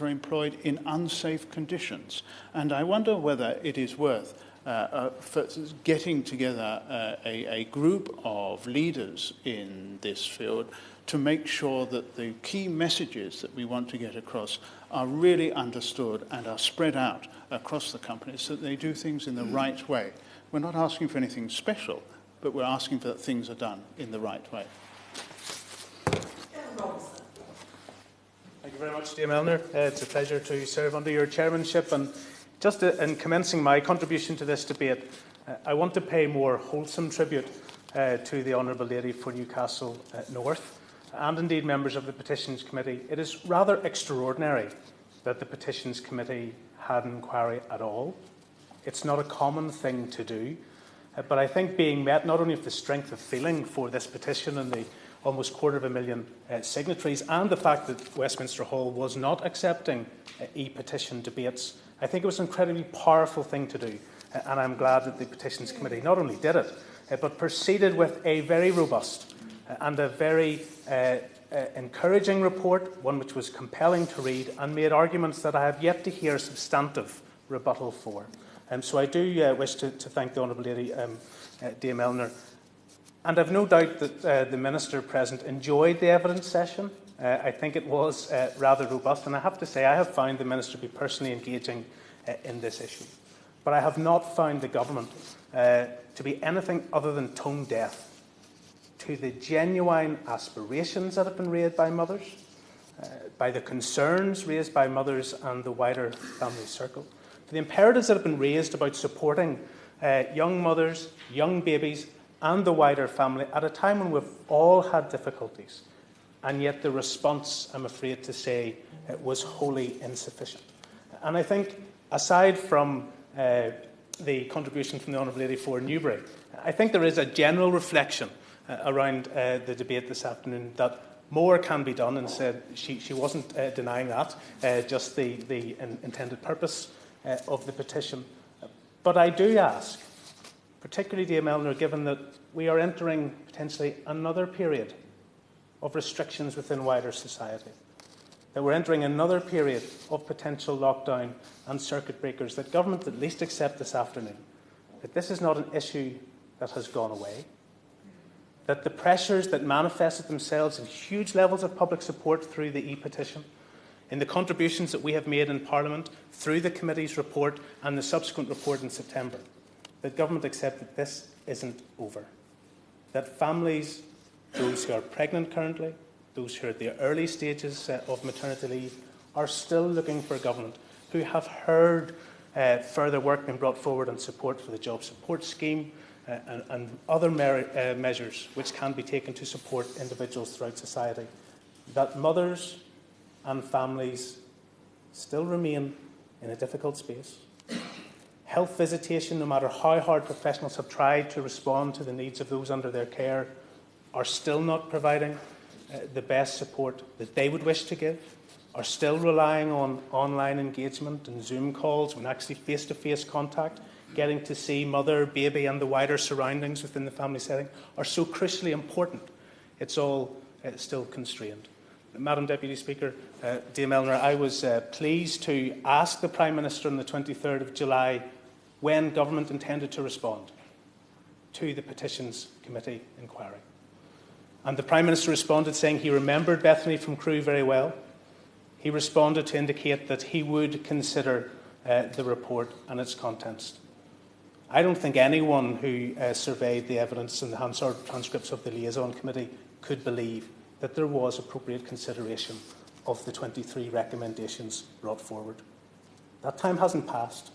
employed in unsafe conditions. And I wonder whether it is worth for getting together a group of leaders in this field to make sure that the key messages that we want to get across are really understood and are spread out across the company so that they do things in the right way. We're not asking for anything special, but we're asking that things are done in the right way. Thank you very much, Dame Eleanor. It's a pleasure to serve under your chairmanship. And just in commencing my contribution to this debate, I want to pay more wholesome tribute to the Honourable Lady for Newcastle North and indeed members of the Petitions Committee. It is rather extraordinary that the Petitions Committee had an inquiry at all. It's not a common thing to do, but I think being met not only with the strength of feeling for this petition and the almost 250,000 signatories and the fact that Westminster Hall was not accepting e-petition debates, I think it was an incredibly powerful thing to do, and I'm glad that the Petitions Committee not only did it, but proceeded with a very robust and a very encouraging report, one which was compelling to read and made arguments that I have yet to hear substantive rebuttal for. So I do wish to thank the Honourable Lady, Dame Eleanor. And I've no doubt that the Minister present enjoyed the evidence session. I think it was rather robust, and I have to say I have found the Minister to be personally engaging in this issue. But I have not found the Government to be anything other than tone deaf to the genuine aspirations that have been raised by mothers, by the concerns raised by mothers and the wider family circle, to the imperatives that have been raised about supporting young mothers, young babies, and the wider family at a time when we've all had difficulties, and yet the response, I'm afraid to say, was wholly insufficient. And I think, aside from the contribution from the Honourable Lady for Newbury, I think there is a general reflection around the debate this afternoon that more can be done, and said she wasn't denying that, just the intended purpose of the petition. But I do ask, particularly, Dame Eleanor, given that we are entering potentially another period of restrictions within wider society, that we're entering another period of potential lockdown and circuit breakers, that government at least accept this afternoon that this is not an issue that has gone away, that the pressures that manifested themselves in huge levels of public support through the e-petition, in the contributions that we have made in Parliament, through the committee's report and the subsequent report in September, that government accept that this isn't over, that families, those who are pregnant currently, those who are at the early stages of maternity leave, are still looking for a government who have heard further work being brought forward on support for the job support scheme, and other measures which can be taken to support individuals throughout society, that mothers and families still remain in a difficult space. Health visitation, no matter how hard professionals have tried to respond to the needs of those under their care, are still not providing the best support that they would wish to give, are still relying on online engagement and Zoom calls when actually face-to-face contact, getting to see mother, baby and the wider surroundings within the family setting are so crucially important. It's all still constrained. Madam Deputy Speaker, Dame Eleanor, I was pleased to ask the Prime Minister on the 23rd of July when government intended to respond to the Petitions Committee inquiry. And the Prime Minister responded saying he remembered Bethany from Crewe very well. He responded to indicate that he would consider the report and its contents. I don't think anyone who surveyed the evidence and the Hansard transcripts of the Liaison Committee could believe that there was appropriate consideration of the 23 recommendations brought forward. That time hasn't passed.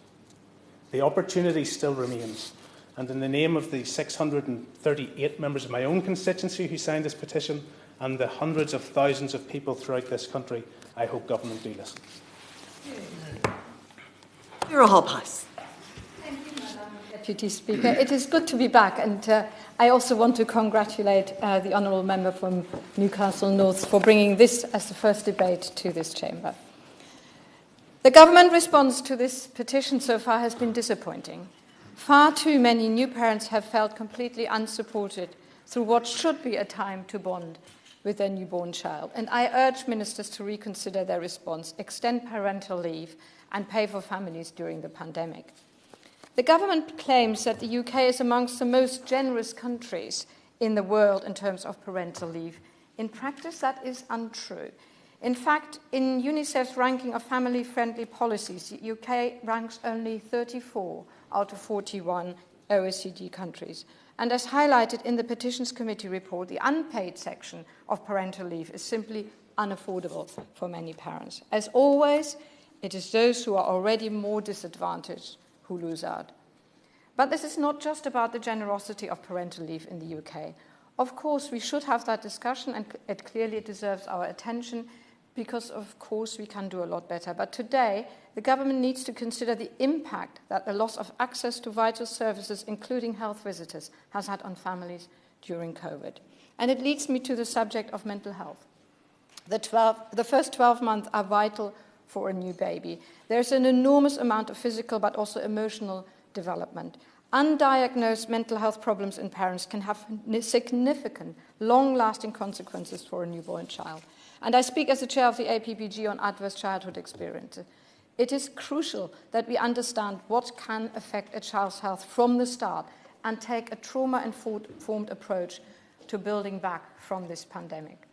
The opportunity still remains. And in the name of the 638 members of my own constituency who signed this petition and the hundreds of thousands of people throughout this country, I hope government do listen. House. Thank you, Madam Deputy Speaker. It is good to be back, and I also want to congratulate the Honourable Member from Newcastle North for bringing this as the first debate to this chamber. The government response to this petition so far has been disappointing. Far too many new parents have felt completely unsupported through what should be a time to bond with their newborn child. And I urge ministers to reconsider their response, extend parental leave and pay for families during the pandemic. The government claims that the UK is amongst the most generous countries in the world in terms of parental leave. In practice, that is untrue. In fact, in UNICEF's ranking of family-friendly policies, the UK ranks only 34 out of 41 OECD countries. And as highlighted in the Petitions Committee report, the unpaid section of parental leave is simply unaffordable for many parents. As always, it is those who are already more disadvantaged who lose out. But this is not just about the generosity of parental leave in the UK. Of course, we should have that discussion, and it clearly deserves our attention, because, of course, we can do a lot better. But today, the government needs to consider the impact that the loss of access to vital services, including health visitors, has had on families during COVID. And it leads me to the subject of mental health. The first 12 months are vital for a new baby. There's an enormous amount of physical but also emotional development. Undiagnosed mental health problems in parents can have significant, long-lasting consequences for a newborn child. And I speak as the chair of the APPG on adverse childhood experiences. It is crucial that we understand what can affect a child's health from the start and take a trauma-informed approach to building back from this pandemic.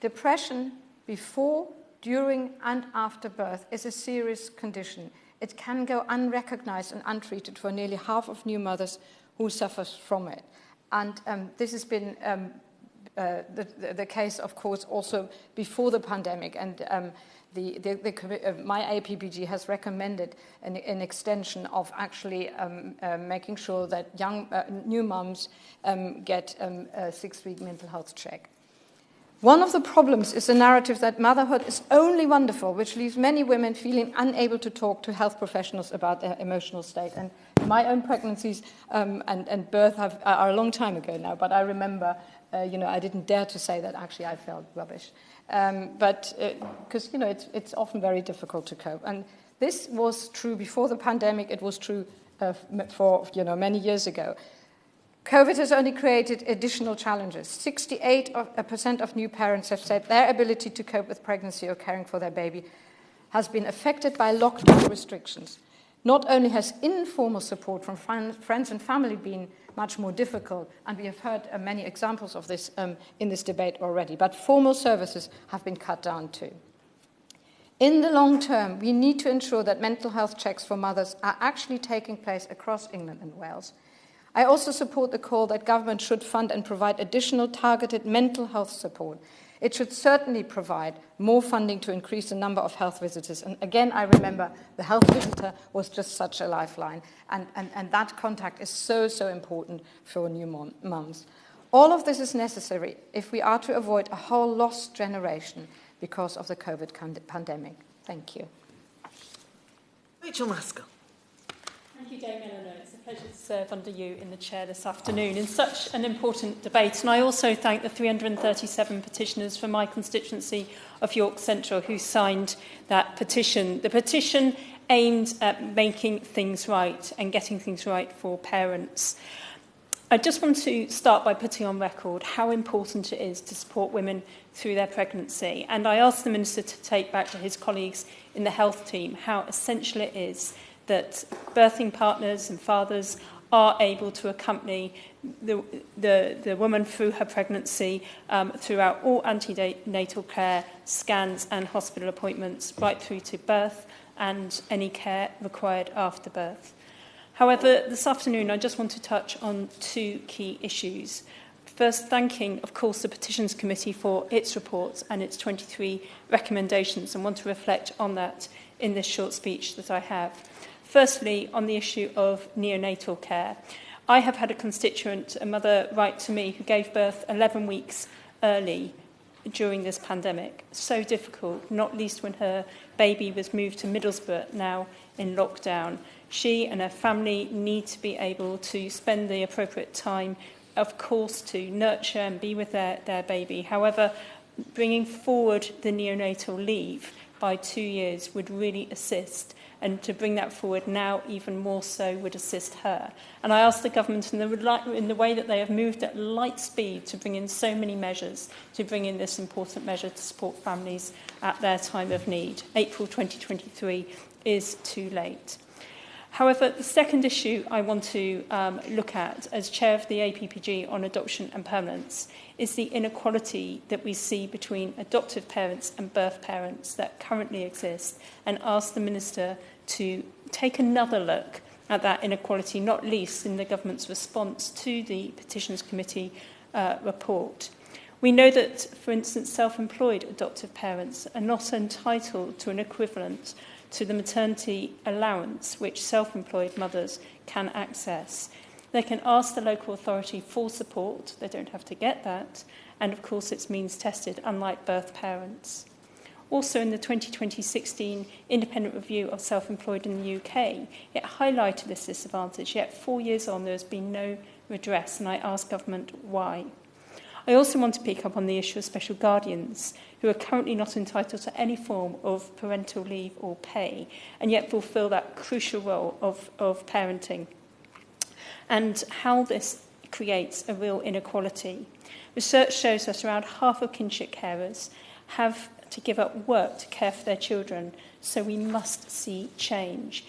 Depression before, during and after birth is a serious condition. It can go unrecognized and untreated for nearly half of new mothers who suffer from it. And this has been the case, of course, also before the pandemic. And my APPG has recommended an extension of actually making sure that young new mums get a 6-week mental health check. One of the problems is the narrative that motherhood is only wonderful, which leaves many women feeling unable to talk to health professionals about their emotional state. And my own pregnancies and birth are a long time ago now, but I remember, I didn't dare to say that actually I felt rubbish. But because, it's often very difficult to cope. And this was true before the pandemic. It was true for, many years ago. COVID has only created additional challenges. 68% of new parents have said their ability to cope with pregnancy or caring for their baby has been affected by lockdown restrictions. Not only has informal support from friends and family been much more difficult, and we have heard many examples of this in this debate already, but formal services have been cut down too. In the long term, we need to ensure that mental health checks for mothers are actually taking place across England and Wales. I also support the call that government should fund and provide additional targeted mental health support. It should certainly provide more funding to increase the number of health visitors. And again, I remember the health visitor was just such a lifeline. And that contact is so, so important for new mums. All of this is necessary if we are to avoid a whole lost generation because of the COVID pandemic. Thank you. Rachel Maskell. Thank you, Damien. It's a pleasure to serve under you in the chair this afternoon in such an important debate. And I also thank the 337 petitioners from my constituency of York Central who signed that petition. The petition aimed at making things right and getting things right for parents. I just want to start by putting on record how important it is to support women through their pregnancy. And I ask the Minister to take back to his colleagues in the health team how essential it is that birthing partners and fathers are able to accompany the woman through her pregnancy throughout all antenatal care, scans and hospital appointments, right through to birth and any care required after birth. However, this afternoon I just want to touch on two key issues. First, thanking, of course, the Petitions Committee for its reports and its 23 recommendations, and want to reflect on that in this short speech that I have. Firstly, on the issue of neonatal care. I have had a constituent, a mother, write to me who gave birth 11 weeks early during this pandemic. So difficult, not least when her baby was moved to Middlesbrough, now in lockdown. She and her family need to be able to spend the appropriate time, of course, to nurture and be with their baby. However, bringing forward the neonatal leave by 2 years would really assist, and to bring that forward now even more so would assist her. And I ask the government, in the way that they have moved at light speed to bring in so many measures, to bring in this important measure to support families at their time of need. April 2023 is too late. However, the second issue I want to look at as chair of the APPG on adoption and permanence is the inequality that we see between adoptive parents and birth parents that currently exist, and ask the Minister to take another look at that inequality, not least in the government's response to the Petitions Committee report. We know that, for instance, self-employed adoptive parents are not entitled to an equivalent to the maternity allowance which self-employed mothers can access. They can ask the local authority for support, they don't have to get that, and of course it's means tested, unlike birth parents. Also in the 2016 independent review of self-employed in the UK, it highlighted this disadvantage, yet 4 years on there has been no redress, and I ask government why. I also want to pick up on the issue of special guardians who are currently not entitled to any form of parental leave or pay, and yet fulfil that crucial role of parenting, and how this creates a real inequality. Research shows that around half of kinship carers have to give up work to care for their children, so we must see change.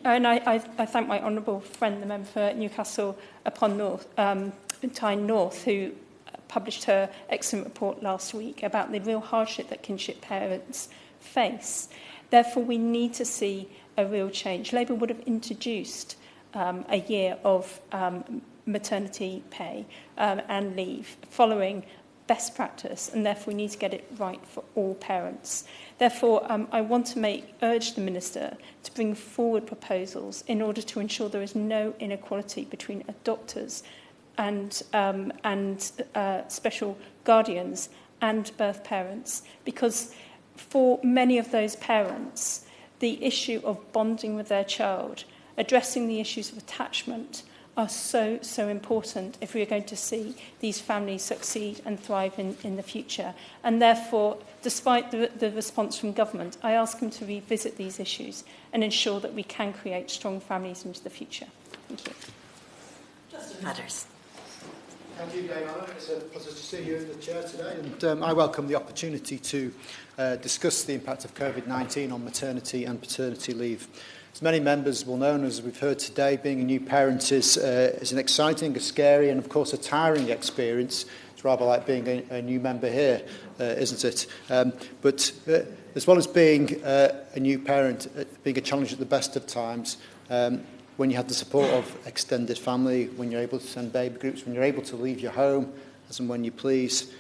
And I thank my honourable friend, the member for Newcastle upon Tyne North, who published her excellent report last week about the real hardship that kinship parents face. Therefore, we need to see a real change. Labour would have introduced a year of maternity pay and leave following best practice, and therefore we need to get it right for all parents. Therefore, I want to urge the Minister to bring forward proposals in order to ensure there is no inequality between adopters and special guardians and birth parents, because for many of those parents, the issue of bonding with their child, addressing the issues of attachment, are so important if we are going to see these families succeed and thrive in the future. And therefore, despite the response from government, I ask them to revisit these issues and ensure that we can create strong families into the future. Thank you. Justin Matters. Thank you, Dame Anna. It's a pleasure to see you in the chair today, and I welcome the opportunity to discuss the impact of COVID-19 on maternity and paternity leave. As many members will know, and as we've heard today, being a new parent is an exciting, a scary, and of course a tiring experience. It's rather like being a new member here, isn't it? But as well as being a new parent, being a challenge at the best of times, when you have the support of extended family, when you're able to send baby groups, when you're able to leave your home as and when you please,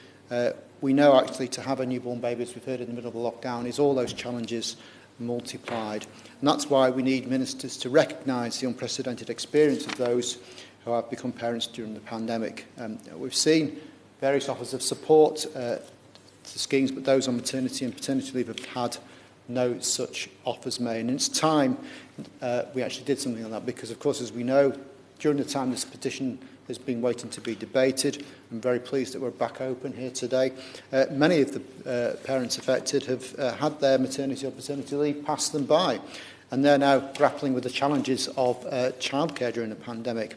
We know actually to have a newborn baby, as we've heard in the middle of the lockdown, is all those challenges multiplied. And that's why we need ministers to recognise the unprecedented experience of those who have become parents during the pandemic. We've seen various offers of support to schemes, but those on maternity and paternity leave have had no such offers made. And it's time we actually did something on that, because, of course, as we know, during the time this petition has been waiting to be debated, I'm very pleased that we're back open here today. Many of the parents affected have had their maternity or paternity leave pass them by, and they're now grappling with the challenges of childcare during the pandemic.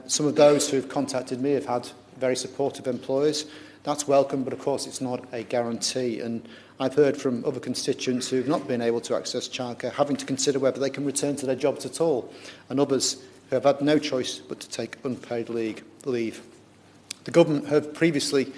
Some of those who have contacted me have had very supportive employers. That's welcome, but of course it's not a guarantee. And I've heard from other constituents who have not been able to access childcare having to consider whether they can return to their jobs at all, and others who have had no choice but to take unpaid leave. The government have previously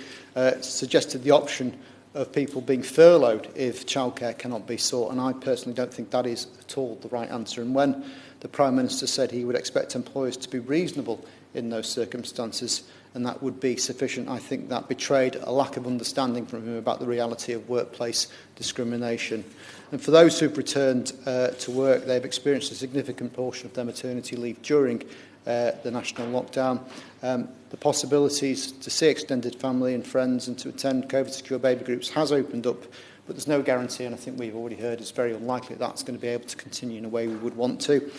suggested the option of people being furloughed if childcare cannot be sought, and I personally don't think that is at all the right answer. And when the Prime Minister said he would expect employers to be reasonable in those circumstances, and that would be sufficient, I think that betrayed a lack of understanding from him about the reality of workplace discrimination. And for those who've returned to work, they've experienced a significant portion of their maternity leave during the national lockdown. The possibilities to see extended family and friends and to attend COVID-secure baby groups has opened up, but there's no guarantee, and I think we've already heard it's very unlikely that's going to be able to continue in a way we would want to.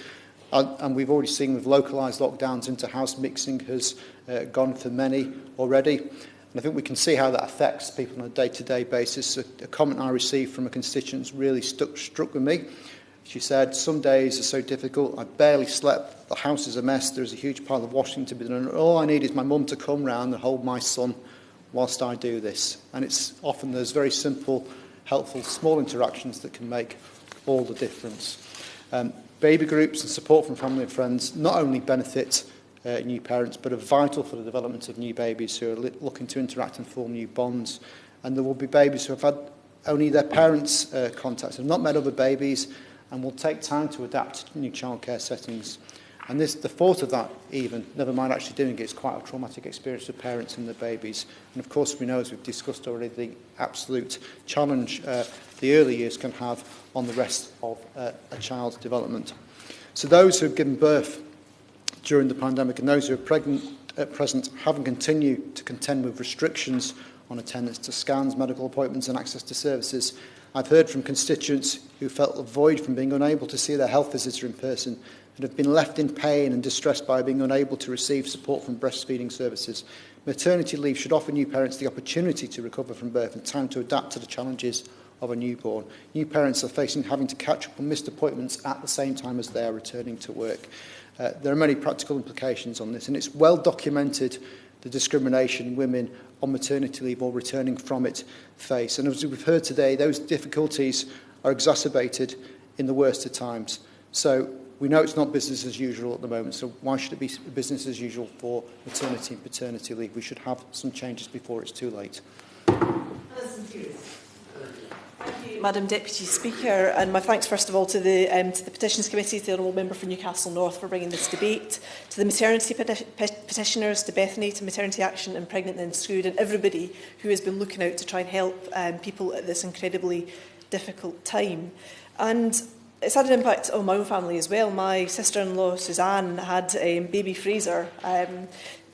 And we've already seen with localised lockdowns, inter-house mixing has gone for many already. And I think we can see how that affects people on a day-to-day basis. A comment I received from a constituent really struck with me. She said, "Some days are so difficult, I barely slept, the house is a mess, there's a huge pile of washing to be done, and all I need is my mum to come round and hold my son whilst I do this." And it's often those very simple, helpful, small interactions that can make all the difference. Baby groups and support from family and friends not only benefit new parents, but are vital for the development of new babies who are looking to interact and form new bonds. And there will be babies who have had only their parents' contacts, have not met other babies, and will take time to adapt to new childcare settings. And the thought of that, even, never mind actually doing it, is quite a traumatic experience for parents and their babies. And of course, we know, as we've discussed already, the absolute challenge the early years can have on the rest of a child's development. So those who have given birth during the pandemic and those who are pregnant at present haven't continued to contend with restrictions on attendance to scans, medical appointments and access to services. I've heard from constituents who felt a void from being unable to see their health visitor in person and have been left in pain and distressed by being unable to receive support from breastfeeding services. Maternity leave should offer new parents the opportunity to recover from birth and time to adapt to the challenges of a newborn. New parents are facing having to catch up on missed appointments at the same time as they are returning to work. There are many practical implications on this, and it's well documented the discrimination women on maternity leave or returning from it face. And as we've heard today, those difficulties are exacerbated in the worst of times. So we know it's not business as usual at the moment, so why should it be business as usual for maternity and paternity leave? We should have some changes before it's too late. Thank you, Madam Deputy Speaker, and my thanks first of all to the Petitions Committee, to the Honourable Member for Newcastle North for bringing this debate, to the maternity petitioners, to Bethany, to Maternity Action and Pregnant and Screwed, and everybody who has been looking out to try and help people at this incredibly difficult time. And it's had an impact on my own family as well. My sister-in-law Suzanne had a baby Fraser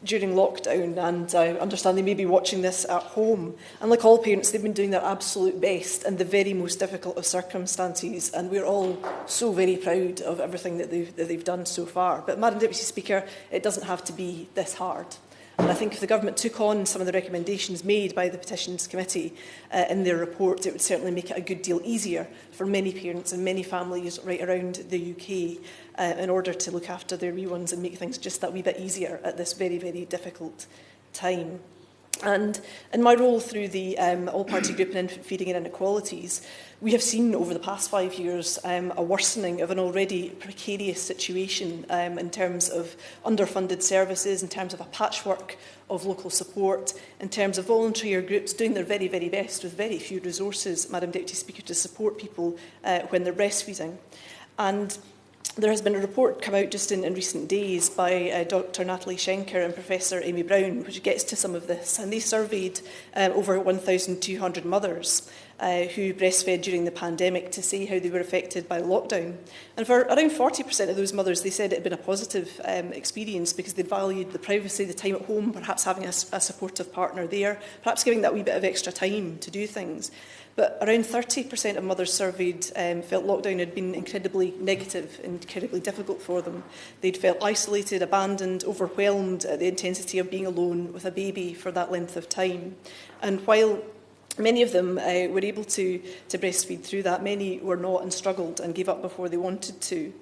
during lockdown, and I understand they may be watching this at home. And like all parents, they've been doing their absolute best in the very most difficult of circumstances, and we're all so very proud of everything that they've done so far. But, Madam Deputy Speaker, it doesn't have to be this hard. And I think if the Government took on some of the recommendations made by the Petitions Committee in their report, it would certainly make it a good deal easier for many parents and many families right around the UK in order to look after their wee ones and make things just that wee bit easier at this very, very difficult time. And in my role through the All-Party Group on Infant Feeding and Inequalities, we have seen over the past 5 years a worsening of an already precarious situation in terms of underfunded services, in terms of a patchwork of local support, in terms of volunteer groups doing their very, very best with very few resources, Madam Deputy Speaker, to support people when they're breastfeeding. And there has been a report come out just in recent days by Dr. Natalie Schenker and Professor Amy Brown, which gets to some of this. And they surveyed over 1,200 mothers who breastfed during the pandemic to see how they were affected by lockdown. And for around 40% of those mothers, they said it had been a positive experience because they valued the privacy, the time at home, perhaps having a supportive partner there, perhaps giving that wee bit of extra time to do things. But around 30% of mothers surveyed felt lockdown had been incredibly negative and incredibly difficult for them. They'd felt isolated, abandoned, overwhelmed at the intensity of being alone with a baby for that length of time. And while many of them were able to breastfeed through that, many were not and struggled and gave up before they wanted to.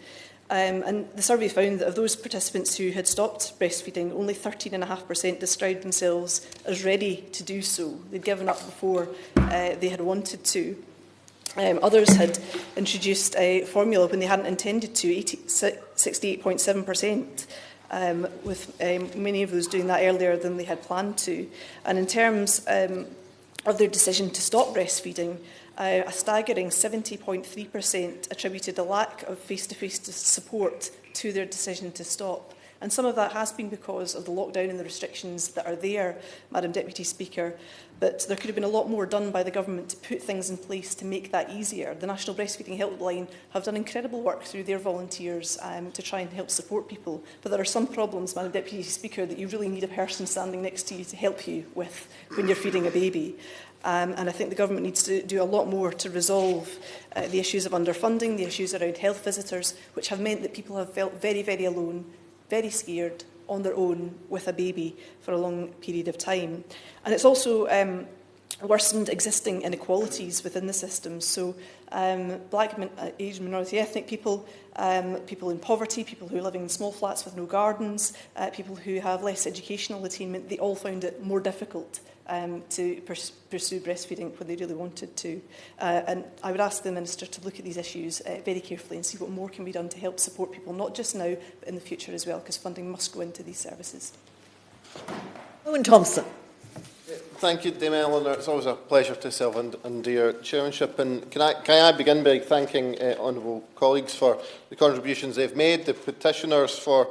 And the survey found that of those participants who had stopped breastfeeding, only 13.5% described themselves as ready to do so. They'd given up before they had wanted to. Others had introduced a formula when they hadn't intended to, 68.7%, with many of those doing that earlier than they had planned to. And in terms of their decision to stop breastfeeding, a staggering 70.3% attributed a lack of face-to-face support to their decision to stop. And some of that has been because of the lockdown and the restrictions that are there, Madam Deputy Speaker. But there could have been a lot more done by the government to put things in place to make that easier. The National Breastfeeding Helpline have done incredible work through their volunteers to try and help support people. But there are some problems, Madam Deputy Speaker, that you really need a person standing next to you to help you with when you're feeding a baby. And I think the government needs to do a lot more to resolve the issues of underfunding, the issues around health visitors, which have meant that people have felt very, very alone, very scared, on their own with a baby for a long period of time. And it's also worsened existing inequalities within the system. So black, Asian, minority ethnic people, people in poverty, people who are living in small flats with no gardens, people who have less educational attainment, they all found it more difficult to pursue breastfeeding when they really wanted to. And I would ask the Minister to look at these issues very carefully and see what more can be done to help support people, not just now, but in the future as well, because funding must go into these services. Owen Thompson. Thank you, Dame Eleanor. It's always a pleasure to serve under your chairmanship. And can I begin by thanking honourable colleagues for the contributions they've made, the petitioners for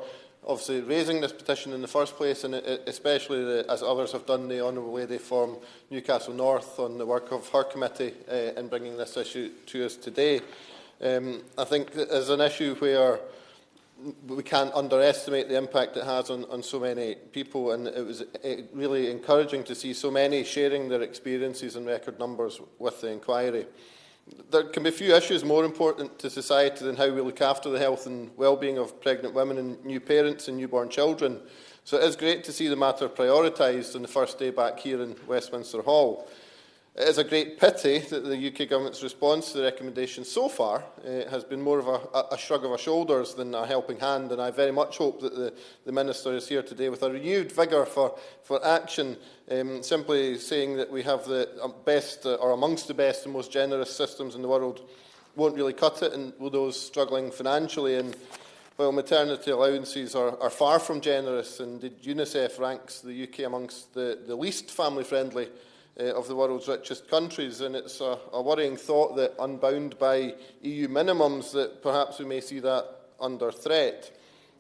obviously raising this petition in the first place, and especially, as others have done, the Honourable Lady from Newcastle North on the work of her committee in bringing this issue to us today. I think that as an issue where we can't underestimate the impact it has on so many people, and it was really encouraging to see so many sharing their experiences in record numbers with the inquiry. There can be few issues more important to society than how we look after the health and well-being of pregnant women and new parents and newborn children. So it is great to see the matter prioritised on the first day back here in Westminster Hall. It is a great pity that the UK Government's response to the recommendation so far has been more of a shrug of our shoulders than a helping hand, and I very much hope that the Minister is here today with a renewed vigour for action, simply saying that we have the best or amongst the best and most generous systems in the world won't really cut it, and will those struggling financially. And while maternity allowances are far from generous, and UNICEF ranks the UK amongst the least family-friendly of the world's richest countries, and it's a worrying thought that, unbound by EU minimums, that perhaps we may see that under threat.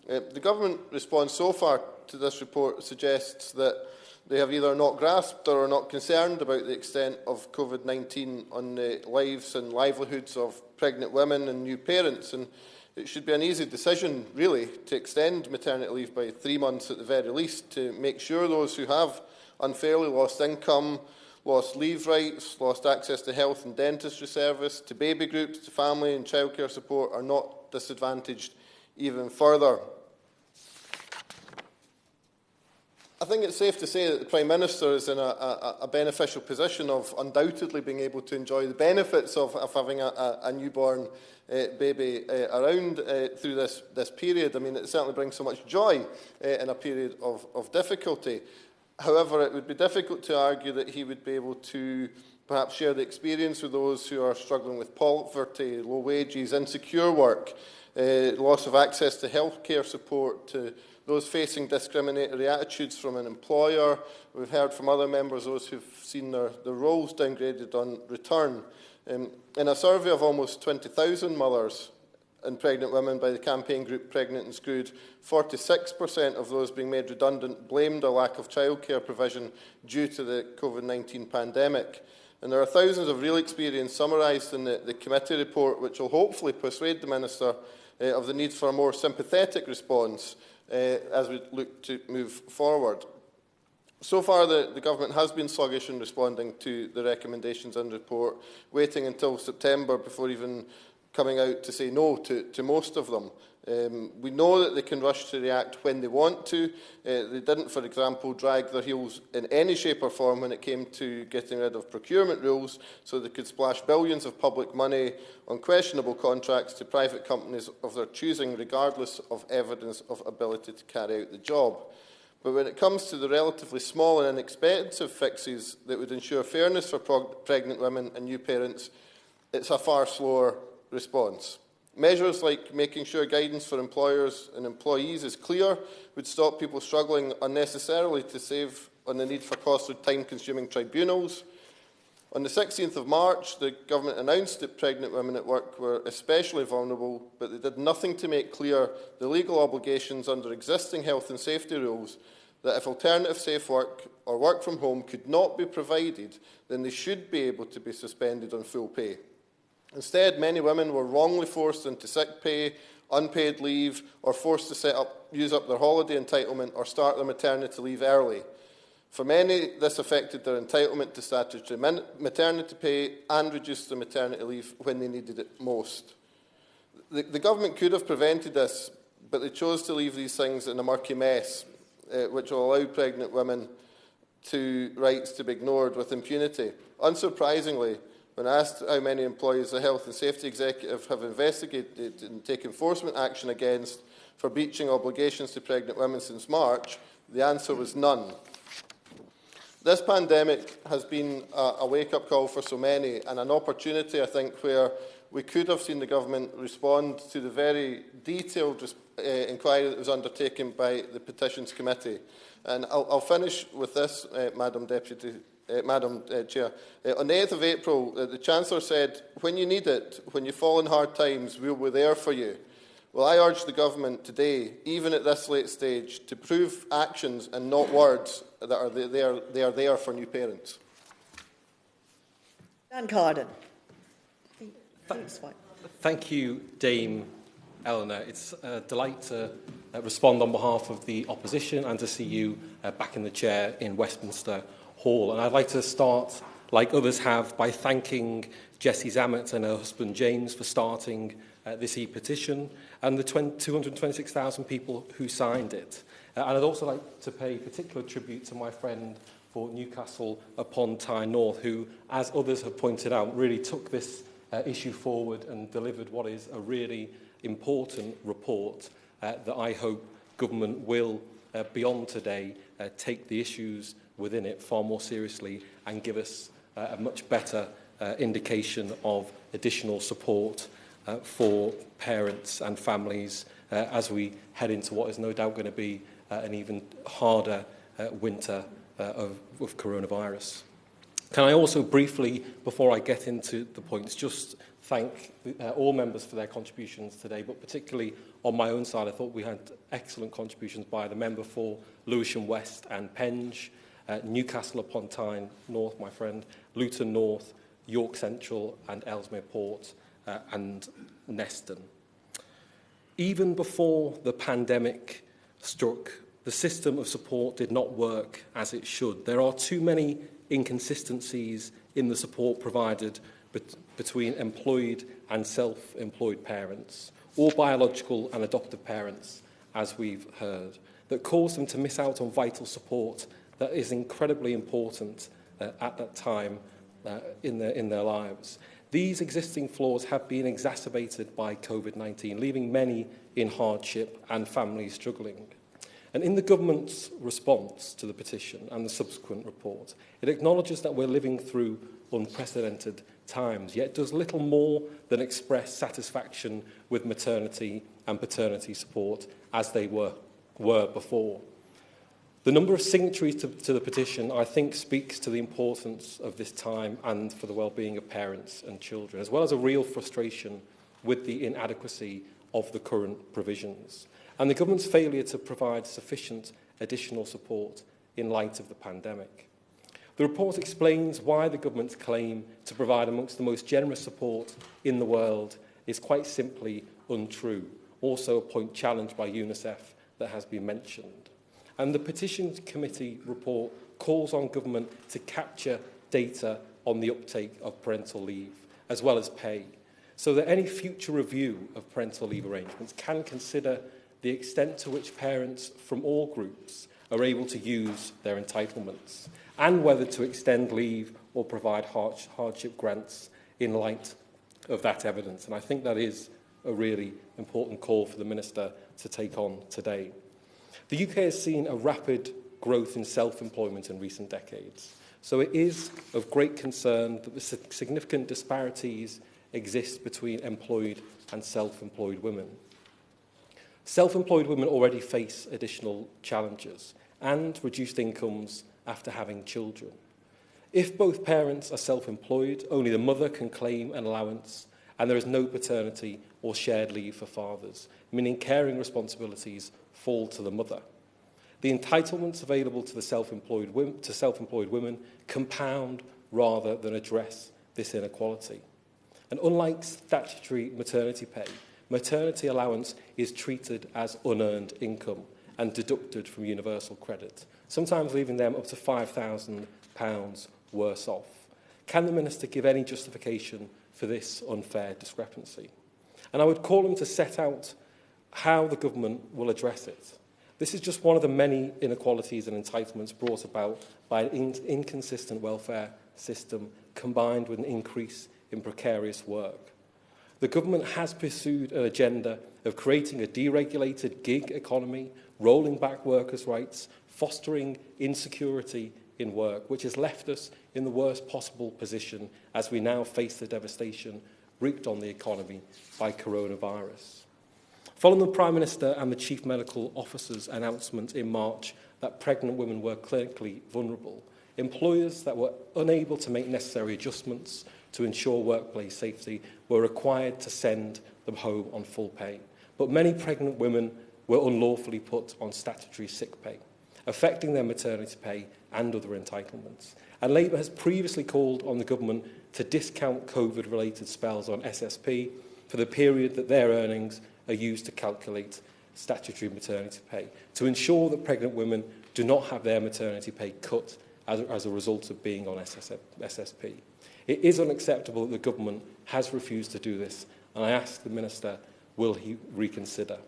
The government response so far to this report suggests that they have either not grasped or are not concerned about the extent of COVID-19 on the lives and livelihoods of pregnant women and new parents, and it should be an easy decision, really, to extend maternity leave by 3 months at the very least, to make sure those who have unfairly lost income, lost leave rights, lost access to health and dentistry service, to baby groups, to family and childcare support are not disadvantaged even further. I think it's safe to say that the Prime Minister is in a beneficial position of undoubtedly being able to enjoy the benefits of having a newborn baby around through this period. I mean, it certainly brings so much joy in a period of difficulty. However, it would be difficult to argue that he would be able to perhaps share the experience with those who are struggling with poverty, low wages, insecure work, loss of access to healthcare support, to those facing discriminatory attitudes from an employer. We've heard from other members, those who've seen their roles downgraded on return. In a survey of almost 20,000 mothers and pregnant women by the campaign group Pregnant and Screwed, 46% of those being made redundant blamed a lack of childcare provision due to the Covid-19 pandemic. And there are thousands of real experience summarised in the committee report, which will hopefully persuade the Minister of the need for a more sympathetic response as we look to move forward. So far, the Government has been sluggish in responding to the recommendations in the report, waiting until September before even coming out to say no to most of them. We know that they can rush to react when they want to. They didn't, for example, drag their heels in any shape or form when it came to getting rid of procurement rules, so they could splash billions of public money on questionable contracts to private companies of their choosing, regardless of evidence of ability to carry out the job. But when it comes to the relatively small and inexpensive fixes that would ensure fairness for pregnant women and new parents, it's a far slower response. Measures like making sure guidance for employers and employees is clear would stop people struggling unnecessarily to save on the need for costly, time-consuming tribunals. On the 16th of March, the Government announced that pregnant women at work were especially vulnerable, but they did nothing to make clear the legal obligations under existing health and safety rules that if alternative safe work or work from home could not be provided, then they should be able to be suspended on full pay. Instead, many women were wrongly forced into sick pay, unpaid leave, or forced to use up their holiday entitlement or start their maternity leave early. For many, this affected their entitlement to statutory maternity pay and reduced their maternity leave when they needed it most. The Government could have prevented this, but they chose to leave these things in a murky mess, which will allow pregnant women rights to be ignored with impunity. Unsurprisingly, when asked how many employees the Health and Safety Executive have investigated and take enforcement action against for breaching obligations to pregnant women since March, the answer was none. This pandemic has been a wake-up call for so many, and an opportunity, I think, where we could have seen the Government respond to the very detailed inquiry that was undertaken by the Petitions Committee. And I'll finish with this, Madam Chair. On the 8th of April, the Chancellor said, "When you need it, when you fall in hard times, we'll be there for you." Well, I urge the Government today, even at this late stage, to prove actions and not words that are there for new parents. Dan Carden. Thank you, Dame Eleanor. It's a delight to respond on behalf of the opposition and to see you back in the chair in Westminster Hall. And I'd like to start, like others have, by thanking Jessie Zammett and her husband James for starting this e-petition and the 226,000 people who signed it. And I'd also like to pay particular tribute to my friend for Newcastle upon Tyne North, who, as others have pointed out, really took this issue forward and delivered what is a really important report that I hope government will, beyond today, take the issues within it far more seriously and give us a much better indication of additional support for parents and families as we head into what is no doubt going to be an even harder winter of coronavirus. Can I also briefly, before I get into the points, just thank all members for their contributions today, but particularly on my own side, I thought we had excellent contributions by the member for Lewisham West and Penge, Newcastle upon Tyne North, my friend, Luton North, York Central and Ellesmere Port and Neston. Even before the pandemic struck, the system of support did not work as it should. There are too many inconsistencies in the support provided between employed and self-employed parents, or biological and adoptive parents, as we've heard, that cause them to miss out on vital support that is incredibly important at that time in their lives. These existing flaws have been exacerbated by COVID-19, leaving many in hardship and families struggling. And in the government's response to the petition and the subsequent report, it acknowledges that we're living through unprecedented times, yet does little more than express satisfaction with maternity and paternity support as they were before. The number of signatories to the petition, I think, speaks to the importance of this time and for the well-being of parents and children, as well as a real frustration with the inadequacy of the current provisions, and the government's failure to provide sufficient additional support in light of the pandemic. The report explains why the government's claim to provide amongst the most generous support in the world is quite simply untrue, also a point challenged by UNICEF that has been mentioned. And the Petitions Committee report calls on government to capture data on the uptake of parental leave, as well as pay, so that any future review of parental leave arrangements can consider the extent to which parents from all groups are able to use their entitlements, and whether to extend leave or provide hardship grants in light of that evidence. And I think that is a really important call for the Minister to take on today. The UK has seen a rapid growth in self-employment in recent decades, so it is of great concern that the significant disparities exist between employed and self-employed women. Self-employed women already face additional challenges and reduced incomes after having children. If both parents are self-employed, only the mother can claim an allowance, and there is no paternity or shared leave for fathers, meaning caring responsibilities fall to the mother. The entitlements available to self-employed women compound rather than address this inequality. And unlike statutory maternity pay, maternity allowance is treated as unearned income and deducted from universal credit, sometimes leaving them up to £5,000 worse off. Can the Minister give any justification for this unfair discrepancy? And I would call him to set out how the government will address it. This is just one of the many inequalities and entitlements brought about by an inconsistent welfare system combined with an increase in precarious work. The government has pursued an agenda of creating a deregulated gig economy, rolling back workers' rights, fostering insecurity in work, which has left us in the worst possible position as we now face the devastation wreaked on the economy by coronavirus. Following the Prime Minister and the Chief Medical Officer's announcement in March that pregnant women were clinically vulnerable, employers that were unable to make necessary adjustments to ensure workplace safety were required to send them home on full pay. But many pregnant women were unlawfully put on statutory sick pay, affecting their maternity pay and other entitlements. And Labour has previously called on the government to discount COVID-related spells on SSP for the period that their earnings are used to calculate statutory maternity pay, to ensure that pregnant women do not have their maternity pay cut as a result of being on SSP. It is unacceptable that the government has refused to do this, and I ask the Minister, will he reconsider?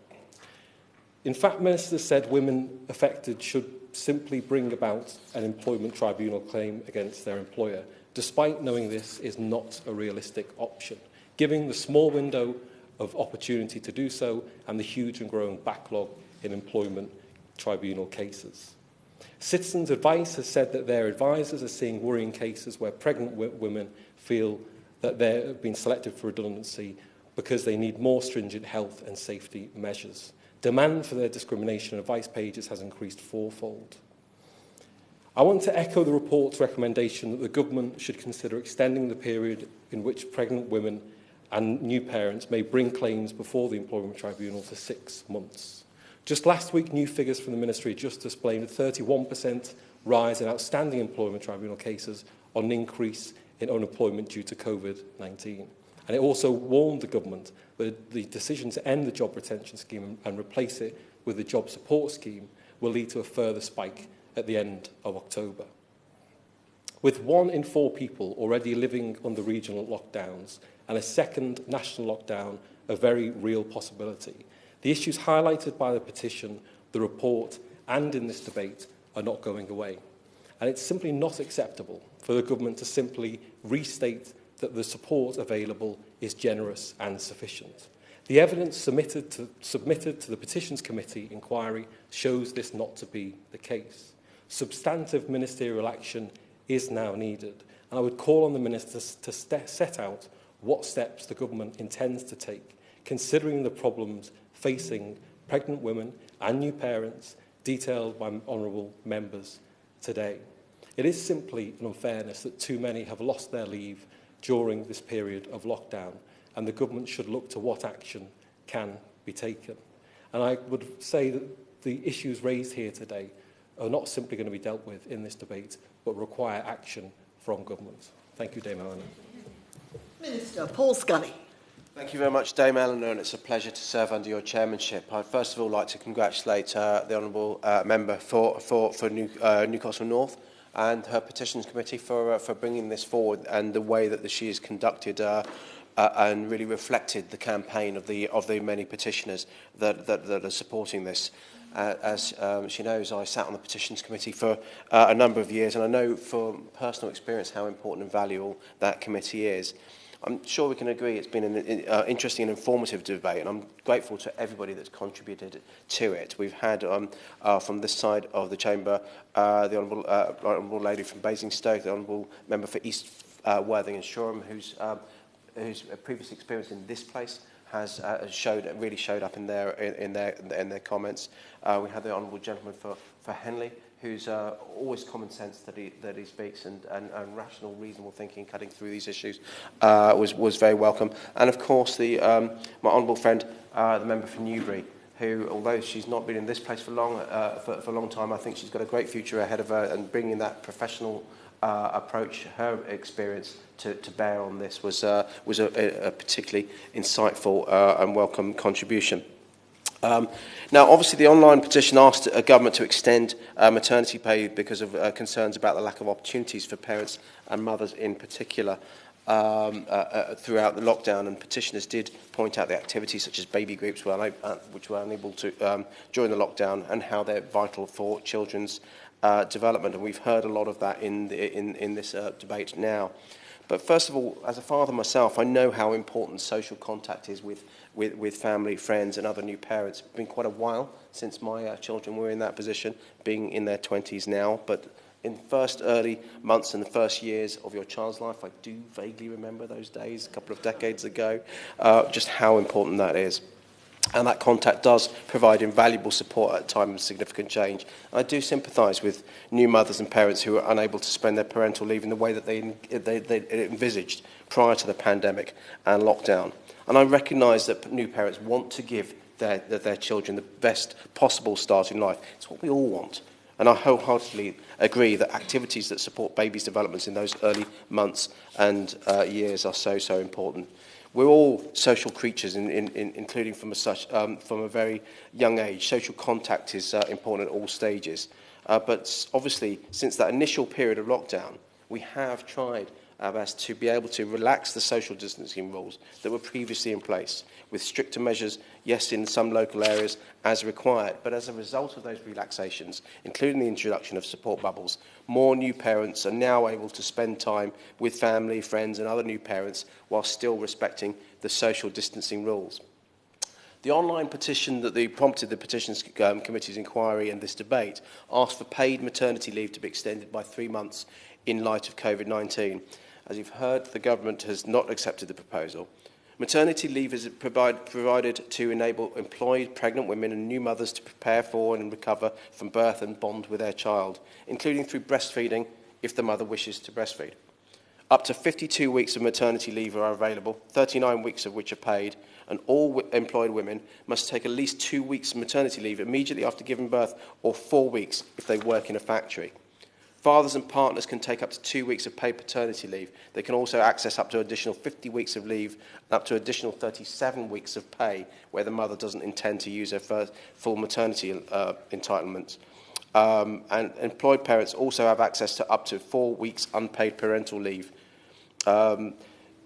In fact, Ministers said women affected should simply bring about an employment tribunal claim against their employer, despite knowing this is not a realistic option, given the small window of opportunity to do so and the huge and growing backlog in employment tribunal cases. Citizens Advice has said that their advisors are seeing worrying cases where pregnant women feel that they have been selected for redundancy because they need more stringent health and safety measures. Demand for their discrimination advice pages has increased fourfold. I want to echo the report's recommendation that the government should consider extending the period in which pregnant women and new parents may bring claims before the Employment Tribunal to 6 months. Just last week, new figures from the Ministry of Justice blamed a 31% rise in outstanding Employment Tribunal cases on an increase in unemployment due to Covid-19. And it also warned the government that the decision to end the job retention scheme and replace it with the job support scheme will lead to a further spike at the end of October. With 1 in 4 people already living under regional lockdowns and a second national lockdown a very real possibility, the issues highlighted by the petition, the report and in this debate are not going away. And it's simply not acceptable for the government to simply restate that the support available is generous and sufficient. The evidence submitted to the Petitions Committee inquiry shows this not to be the case. Substantive ministerial action is now needed, and I would call on the Minister to set out what steps the government intends to take, considering the problems facing pregnant women and new parents detailed by honourable members today. It is simply an unfairness that too many have lost their leave during this period of lockdown, and the government should look to what action can be taken. And I would say that the issues raised here today are not simply going to be dealt with in this debate, but require action from government. Thank you, Dame Eleanor. Minister Paul Scully. Thank you very much, Dame Eleanor, and it's a pleasure to serve under your chairmanship. I'd first of all like to congratulate the Honourable Member for Newcastle North and her Petitions Committee for bringing this forward, and the way that she has conducted and really reflected the campaign of the many petitioners that are supporting this. As she knows, I sat on the Petitions Committee for a number of years, and I know from personal experience how important and valuable that committee is. I'm sure we can agree it's been an interesting and informative debate, and I'm grateful to everybody that's contributed to it. We've had, from this side of the chamber, the Honourable Lady from Basingstoke, the Honourable Member for East Worthing and Shoreham, whose previous experience in this place has really showed up in their comments. We had the Honourable Gentleman for Henley, who's always common sense that he speaks, and rational, reasonable thinking cutting through these issues was very welcome. And of course, my honourable friend, the member for Newbury, who, although she's not been in this place for a long time, I think she's got a great future ahead of her, and bringing that professional approach, her experience to bear on this was a particularly insightful and welcome contribution. Now, obviously, the online petition asked a government to extend maternity pay because of concerns about the lack of opportunities for parents and mothers in particular throughout the lockdown, and petitioners did point out the activities such as baby groups which were unable to during the lockdown, and how they're vital for children's development, and we've heard a lot of that in this debate now. But first of all, as a father myself, I know how important social contact is with family, friends and other new parents. It's been quite a while since my children were in that position, being in their 20s now, but in the first early months and the first years of your child's life, I do vaguely remember those days a couple of decades ago, just how important that is. And that contact does provide invaluable support at a time of significant change. I do sympathise with new mothers and parents who are unable to spend their parental leave in the way that they envisaged prior to the pandemic and lockdown. And I recognise that new parents want to give their children the best possible start in life. It's what we all want. And I wholeheartedly agree that activities that support babies' developments in those early months and years are so important. We're all social creatures, including from a very young age. Social contact is important at all stages. But obviously, since that initial period of lockdown, we have tried our best to be able to relax the social distancing rules that were previously in place, with stricter measures, yes, in some local areas as required. But as a result of those relaxations, including the introduction of support bubbles, more new parents are now able to spend time with family, friends and other new parents while still respecting the social distancing rules. The online petition that prompted the Petitions Committee's inquiry and this debate asked for paid maternity leave to be extended by 3 months in light of Covid-19. As you've heard, the government has not accepted the proposal. Maternity leave is provided to enable employed pregnant women and new mothers to prepare for and recover from birth and bond with their child, including through breastfeeding if the mother wishes to breastfeed. Up to 52 weeks of maternity leave are available, 39 weeks of which are paid, and all employed women must take at least 2 weeks of maternity leave immediately after giving birth, or 4 weeks if they work in a factory. Fathers and partners can take up to 2 weeks of paid paternity leave. They can also access up to additional 50 weeks of leave and up to additional 37 weeks of pay where the mother doesn't intend to use her full maternity entitlements. And employed parents also have access to up to 4 weeks unpaid parental leave.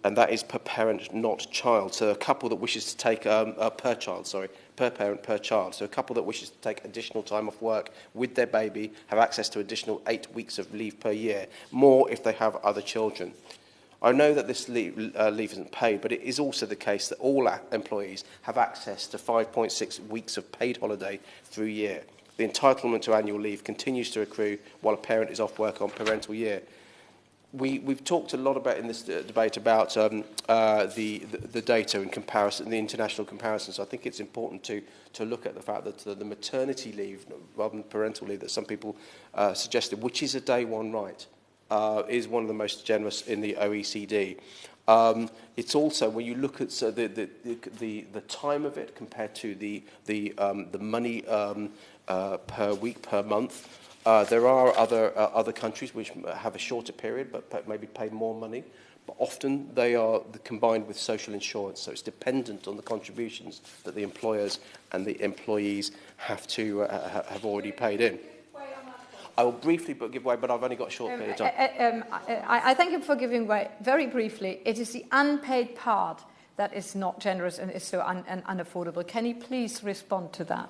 And that is per parent, not child. So a couple that wishes to take per parent, per child. So a couple that wishes to take additional time off work with their baby have access to additional 8 weeks of leave per year, more if they have other children. I know that this leave isn't paid, but it is also the case that all employees have access to 5.6 weeks of paid holiday through year. The entitlement to annual leave continues to accrue while a parent is off work on parental year. We've talked a lot about in this debate about the data in comparison, the international comparisons. So I think it's important to look at the fact that the maternity leave, rather than parental leave, that some people suggested, which is a day one right, is one of the most generous in the OECD. It's also, when you look at the time of it compared to the money per week, per month, there are other countries which have a shorter period but maybe pay more money. But often they are combined with social insurance, so it's dependent on the contributions that the employers and the employees have to have already paid in. I will briefly give way, but I've only got a short period of time. I thank you for giving way. Very briefly, it is the unpaid part that is not generous and is so unaffordable. Can you please respond to that?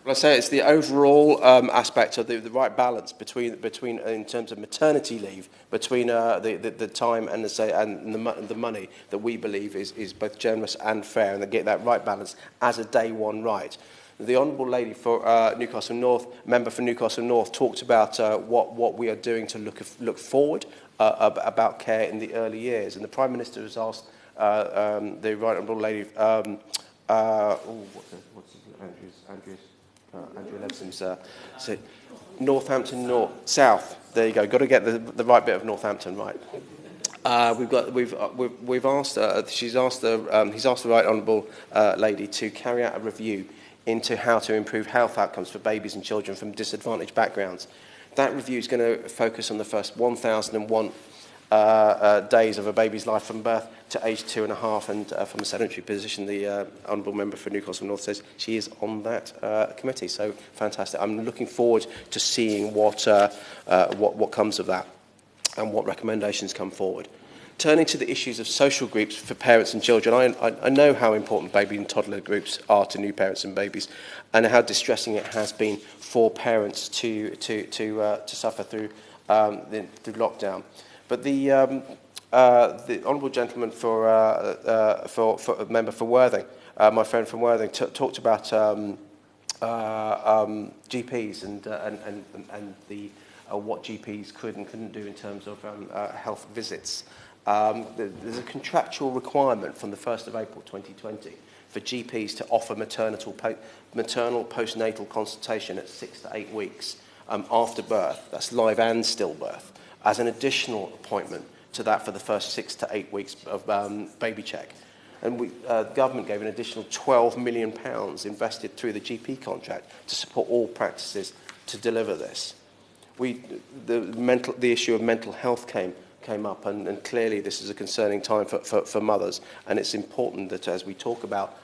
Well, I say it's the overall aspect of the right balance between in terms of maternity leave, between the time and the money that we believe is both generous and fair, and they get that right balance as a day one right. The Honourable Lady for Newcastle North, member for Newcastle North, talked about what we are doing to look forward about care in the early years, and the Prime Minister has asked the Right Honourable Lady, Andrew Levson's, Northampton North South. There you go. Got to get the right bit of Northampton right. We've asked. He's asked the Right Honourable Lady to carry out a review into how to improve health outcomes for babies and children from disadvantaged backgrounds. That review is going to focus on the first 1,001 days of a baby's life from birth to age 2.5, and from a sedentary position, the Honourable Member for Newcastle North says she is on that committee. So fantastic. I'm looking forward to seeing what comes of that and what recommendations come forward. Turning to the issues of social groups for parents and children, I know how important baby and toddler groups are to new parents and babies, and how distressing it has been for parents to suffer through lockdown. But the honourable gentleman for a member for Worthing, my friend from Worthing, talked about GPs and what GPs could and couldn't do in terms of health visits. There's a contractual requirement from the 1st of April 2020 for GPs to offer maternal postnatal consultation at 6 to 8 weeks after birth. That's live and stillbirth, as an additional appointment to that for the first 6 to 8 weeks of baby check. And the government gave an additional £12 million invested through the GP contract to support all practices to deliver this. The issue of mental health came up, and clearly this is a concerning time for mothers, and it's important that as we talk about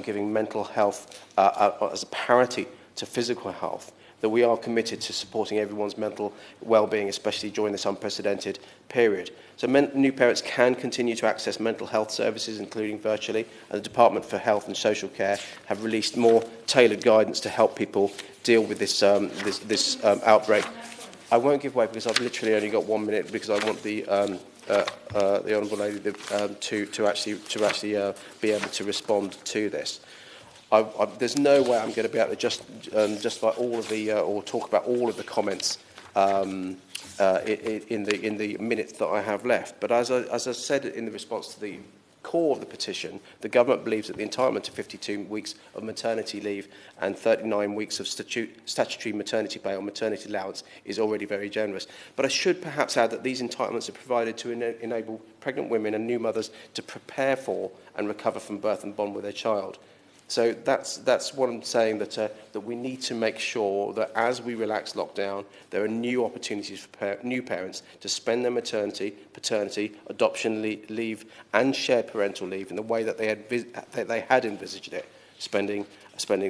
giving mental health as a parity to physical health, that we are committed to supporting everyone's mental well-being, especially during this unprecedented period. So new parents can continue to access mental health services, including virtually, and the Department for Health and Social Care have released more tailored guidance to help people deal with this outbreak. I won't give way because I've literally only got 1 minute, because I want the Honourable Lady to actually be able to respond to this. There's no way I'm going to be able to just by all of the or talk about all of the comments in the minutes that I have left. But as I said in the response to the core of the petition, the government believes that the entitlement to 52 weeks of maternity leave and 39 weeks of statutory maternity pay or maternity allowance is already very generous. But I should perhaps add that these entitlements are provided to enable pregnant women and new mothers to prepare for and recover from birth and bond with their child. So that's what I'm saying, that we need to make sure that as we relax lockdown, there are new opportunities for new parents to spend their maternity, paternity, adoption leave and shared parental leave in the way that they had envisaged it, spending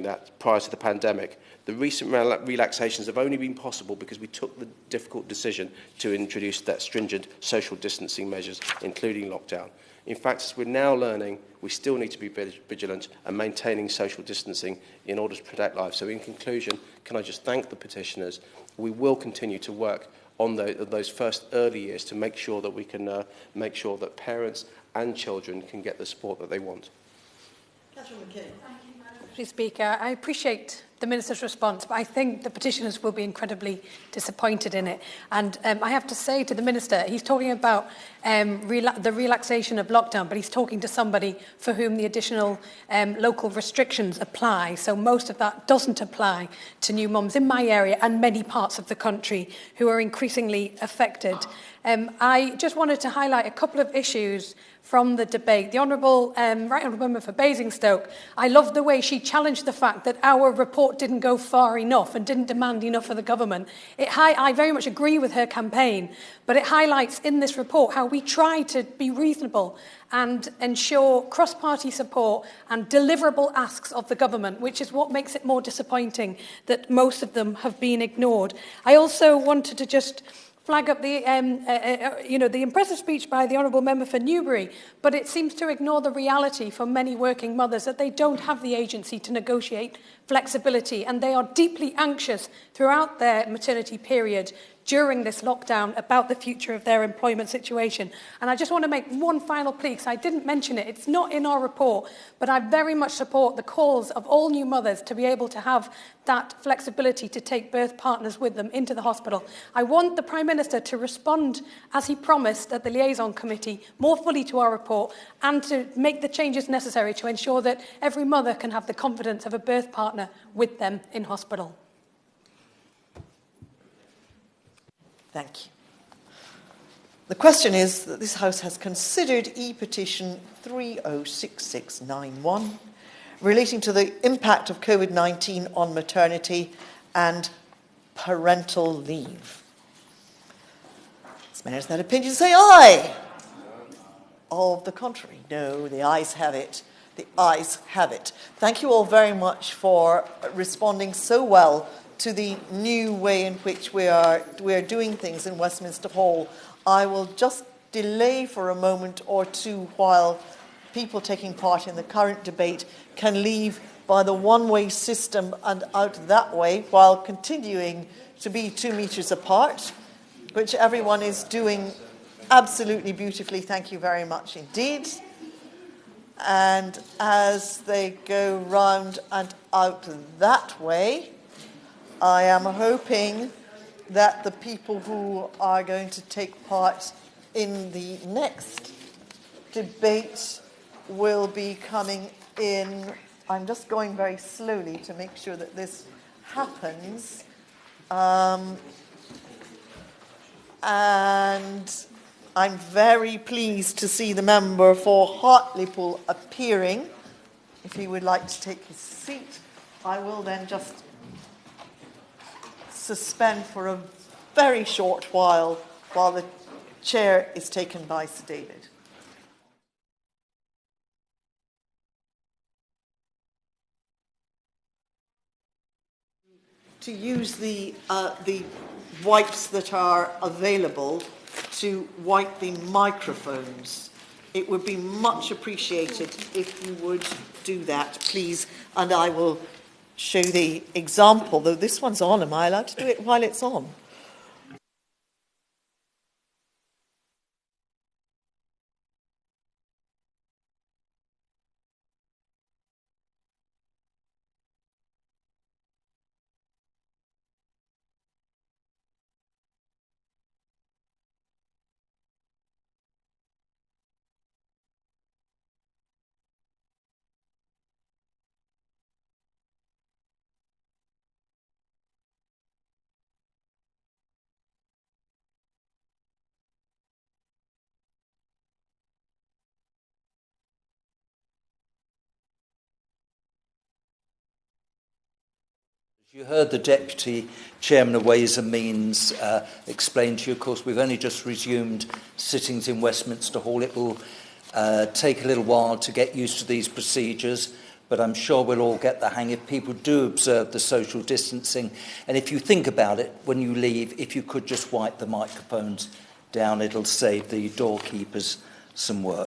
that prior to the pandemic. The recent relaxations have only been possible because we took the difficult decision to introduce that stringent social distancing measures, including lockdown. In fact, as we're now learning, we still need to be vigilant and maintaining social distancing in order to protect lives. So in conclusion, can I just thank the petitioners? We will continue to work on those first early years to make sure that we can make sure that parents and children can get the support that they want. Catherine McKinnell. Thank you, Madam Deputy Speaker. I appreciate the Minister's response, but I think the petitioners will be incredibly disappointed in it. And I have to say to the Minister, he's talking about the relaxation of lockdown, but he's talking to somebody for whom the additional local restrictions apply. So most of that doesn't apply to new mums in my area and many parts of the country who are increasingly affected. I just wanted to highlight a couple of issues from the debate. The Right Honourable Member for Basingstoke, I loved the way she challenged the fact that our report didn't go far enough and didn't demand enough of the government. I very much agree with her campaign, but it highlights in this report how we try to be reasonable and ensure cross-party support and deliverable asks of the government, which is what makes it more disappointing that most of them have been ignored. I also wanted to just flag up the impressive speech by the Honourable Member for Newbury, but it seems to ignore the reality for many working mothers that they don't have the agency to negotiate flexibility, and they are deeply anxious throughout their maternity period during this lockdown about the future of their employment situation. And I just want to make one final plea, because I didn't mention it, it's not in our report, but I very much support the calls of all new mothers to be able to have that flexibility to take birth partners with them into the hospital. I want the Prime Minister to respond, as he promised at the Liaison Committee, more fully to our report and to make the changes necessary to ensure that every mother can have the confidence of a birth partner with them in hospital. Thank you. The question is that this House has considered E-Petition 306691 relating to the impact of COVID-19 on maternity and parental leave. As many as that opinion say aye. Of the contrary, no, the ayes have it. The ayes have it. Thank you all very much for responding so well to the new way in which we are doing things in Westminster Hall. I will just delay for a moment or two while people taking part in the current debate can leave by the one-way system and out that way while continuing to be 2 metres apart, which everyone is doing absolutely beautifully. Thank you very much indeed. And as they go round and out that way, I am hoping that the people who are going to take part in the next debate will be coming in. I'm just going very slowly to make sure that this happens. And I'm very pleased to see the member for Hartlepool appearing. If he would like to take his seat, I will then just suspend for a very short while the chair is taken by Sir David. To use the wipes that are available to wipe the microphones. It would be much appreciated if you would do that, please, and I will show the example, though this one's on. Am I allowed to do it while it's on? You heard the Deputy Chairman of Ways and Means explain to you, of course, we've only just resumed sittings in Westminster Hall. It will take a little while to get used to these procedures, but I'm sure we'll all get the hang if people do observe the social distancing. And if you think about it, when you leave, if you could just wipe the microphones down, it'll save the doorkeepers some work.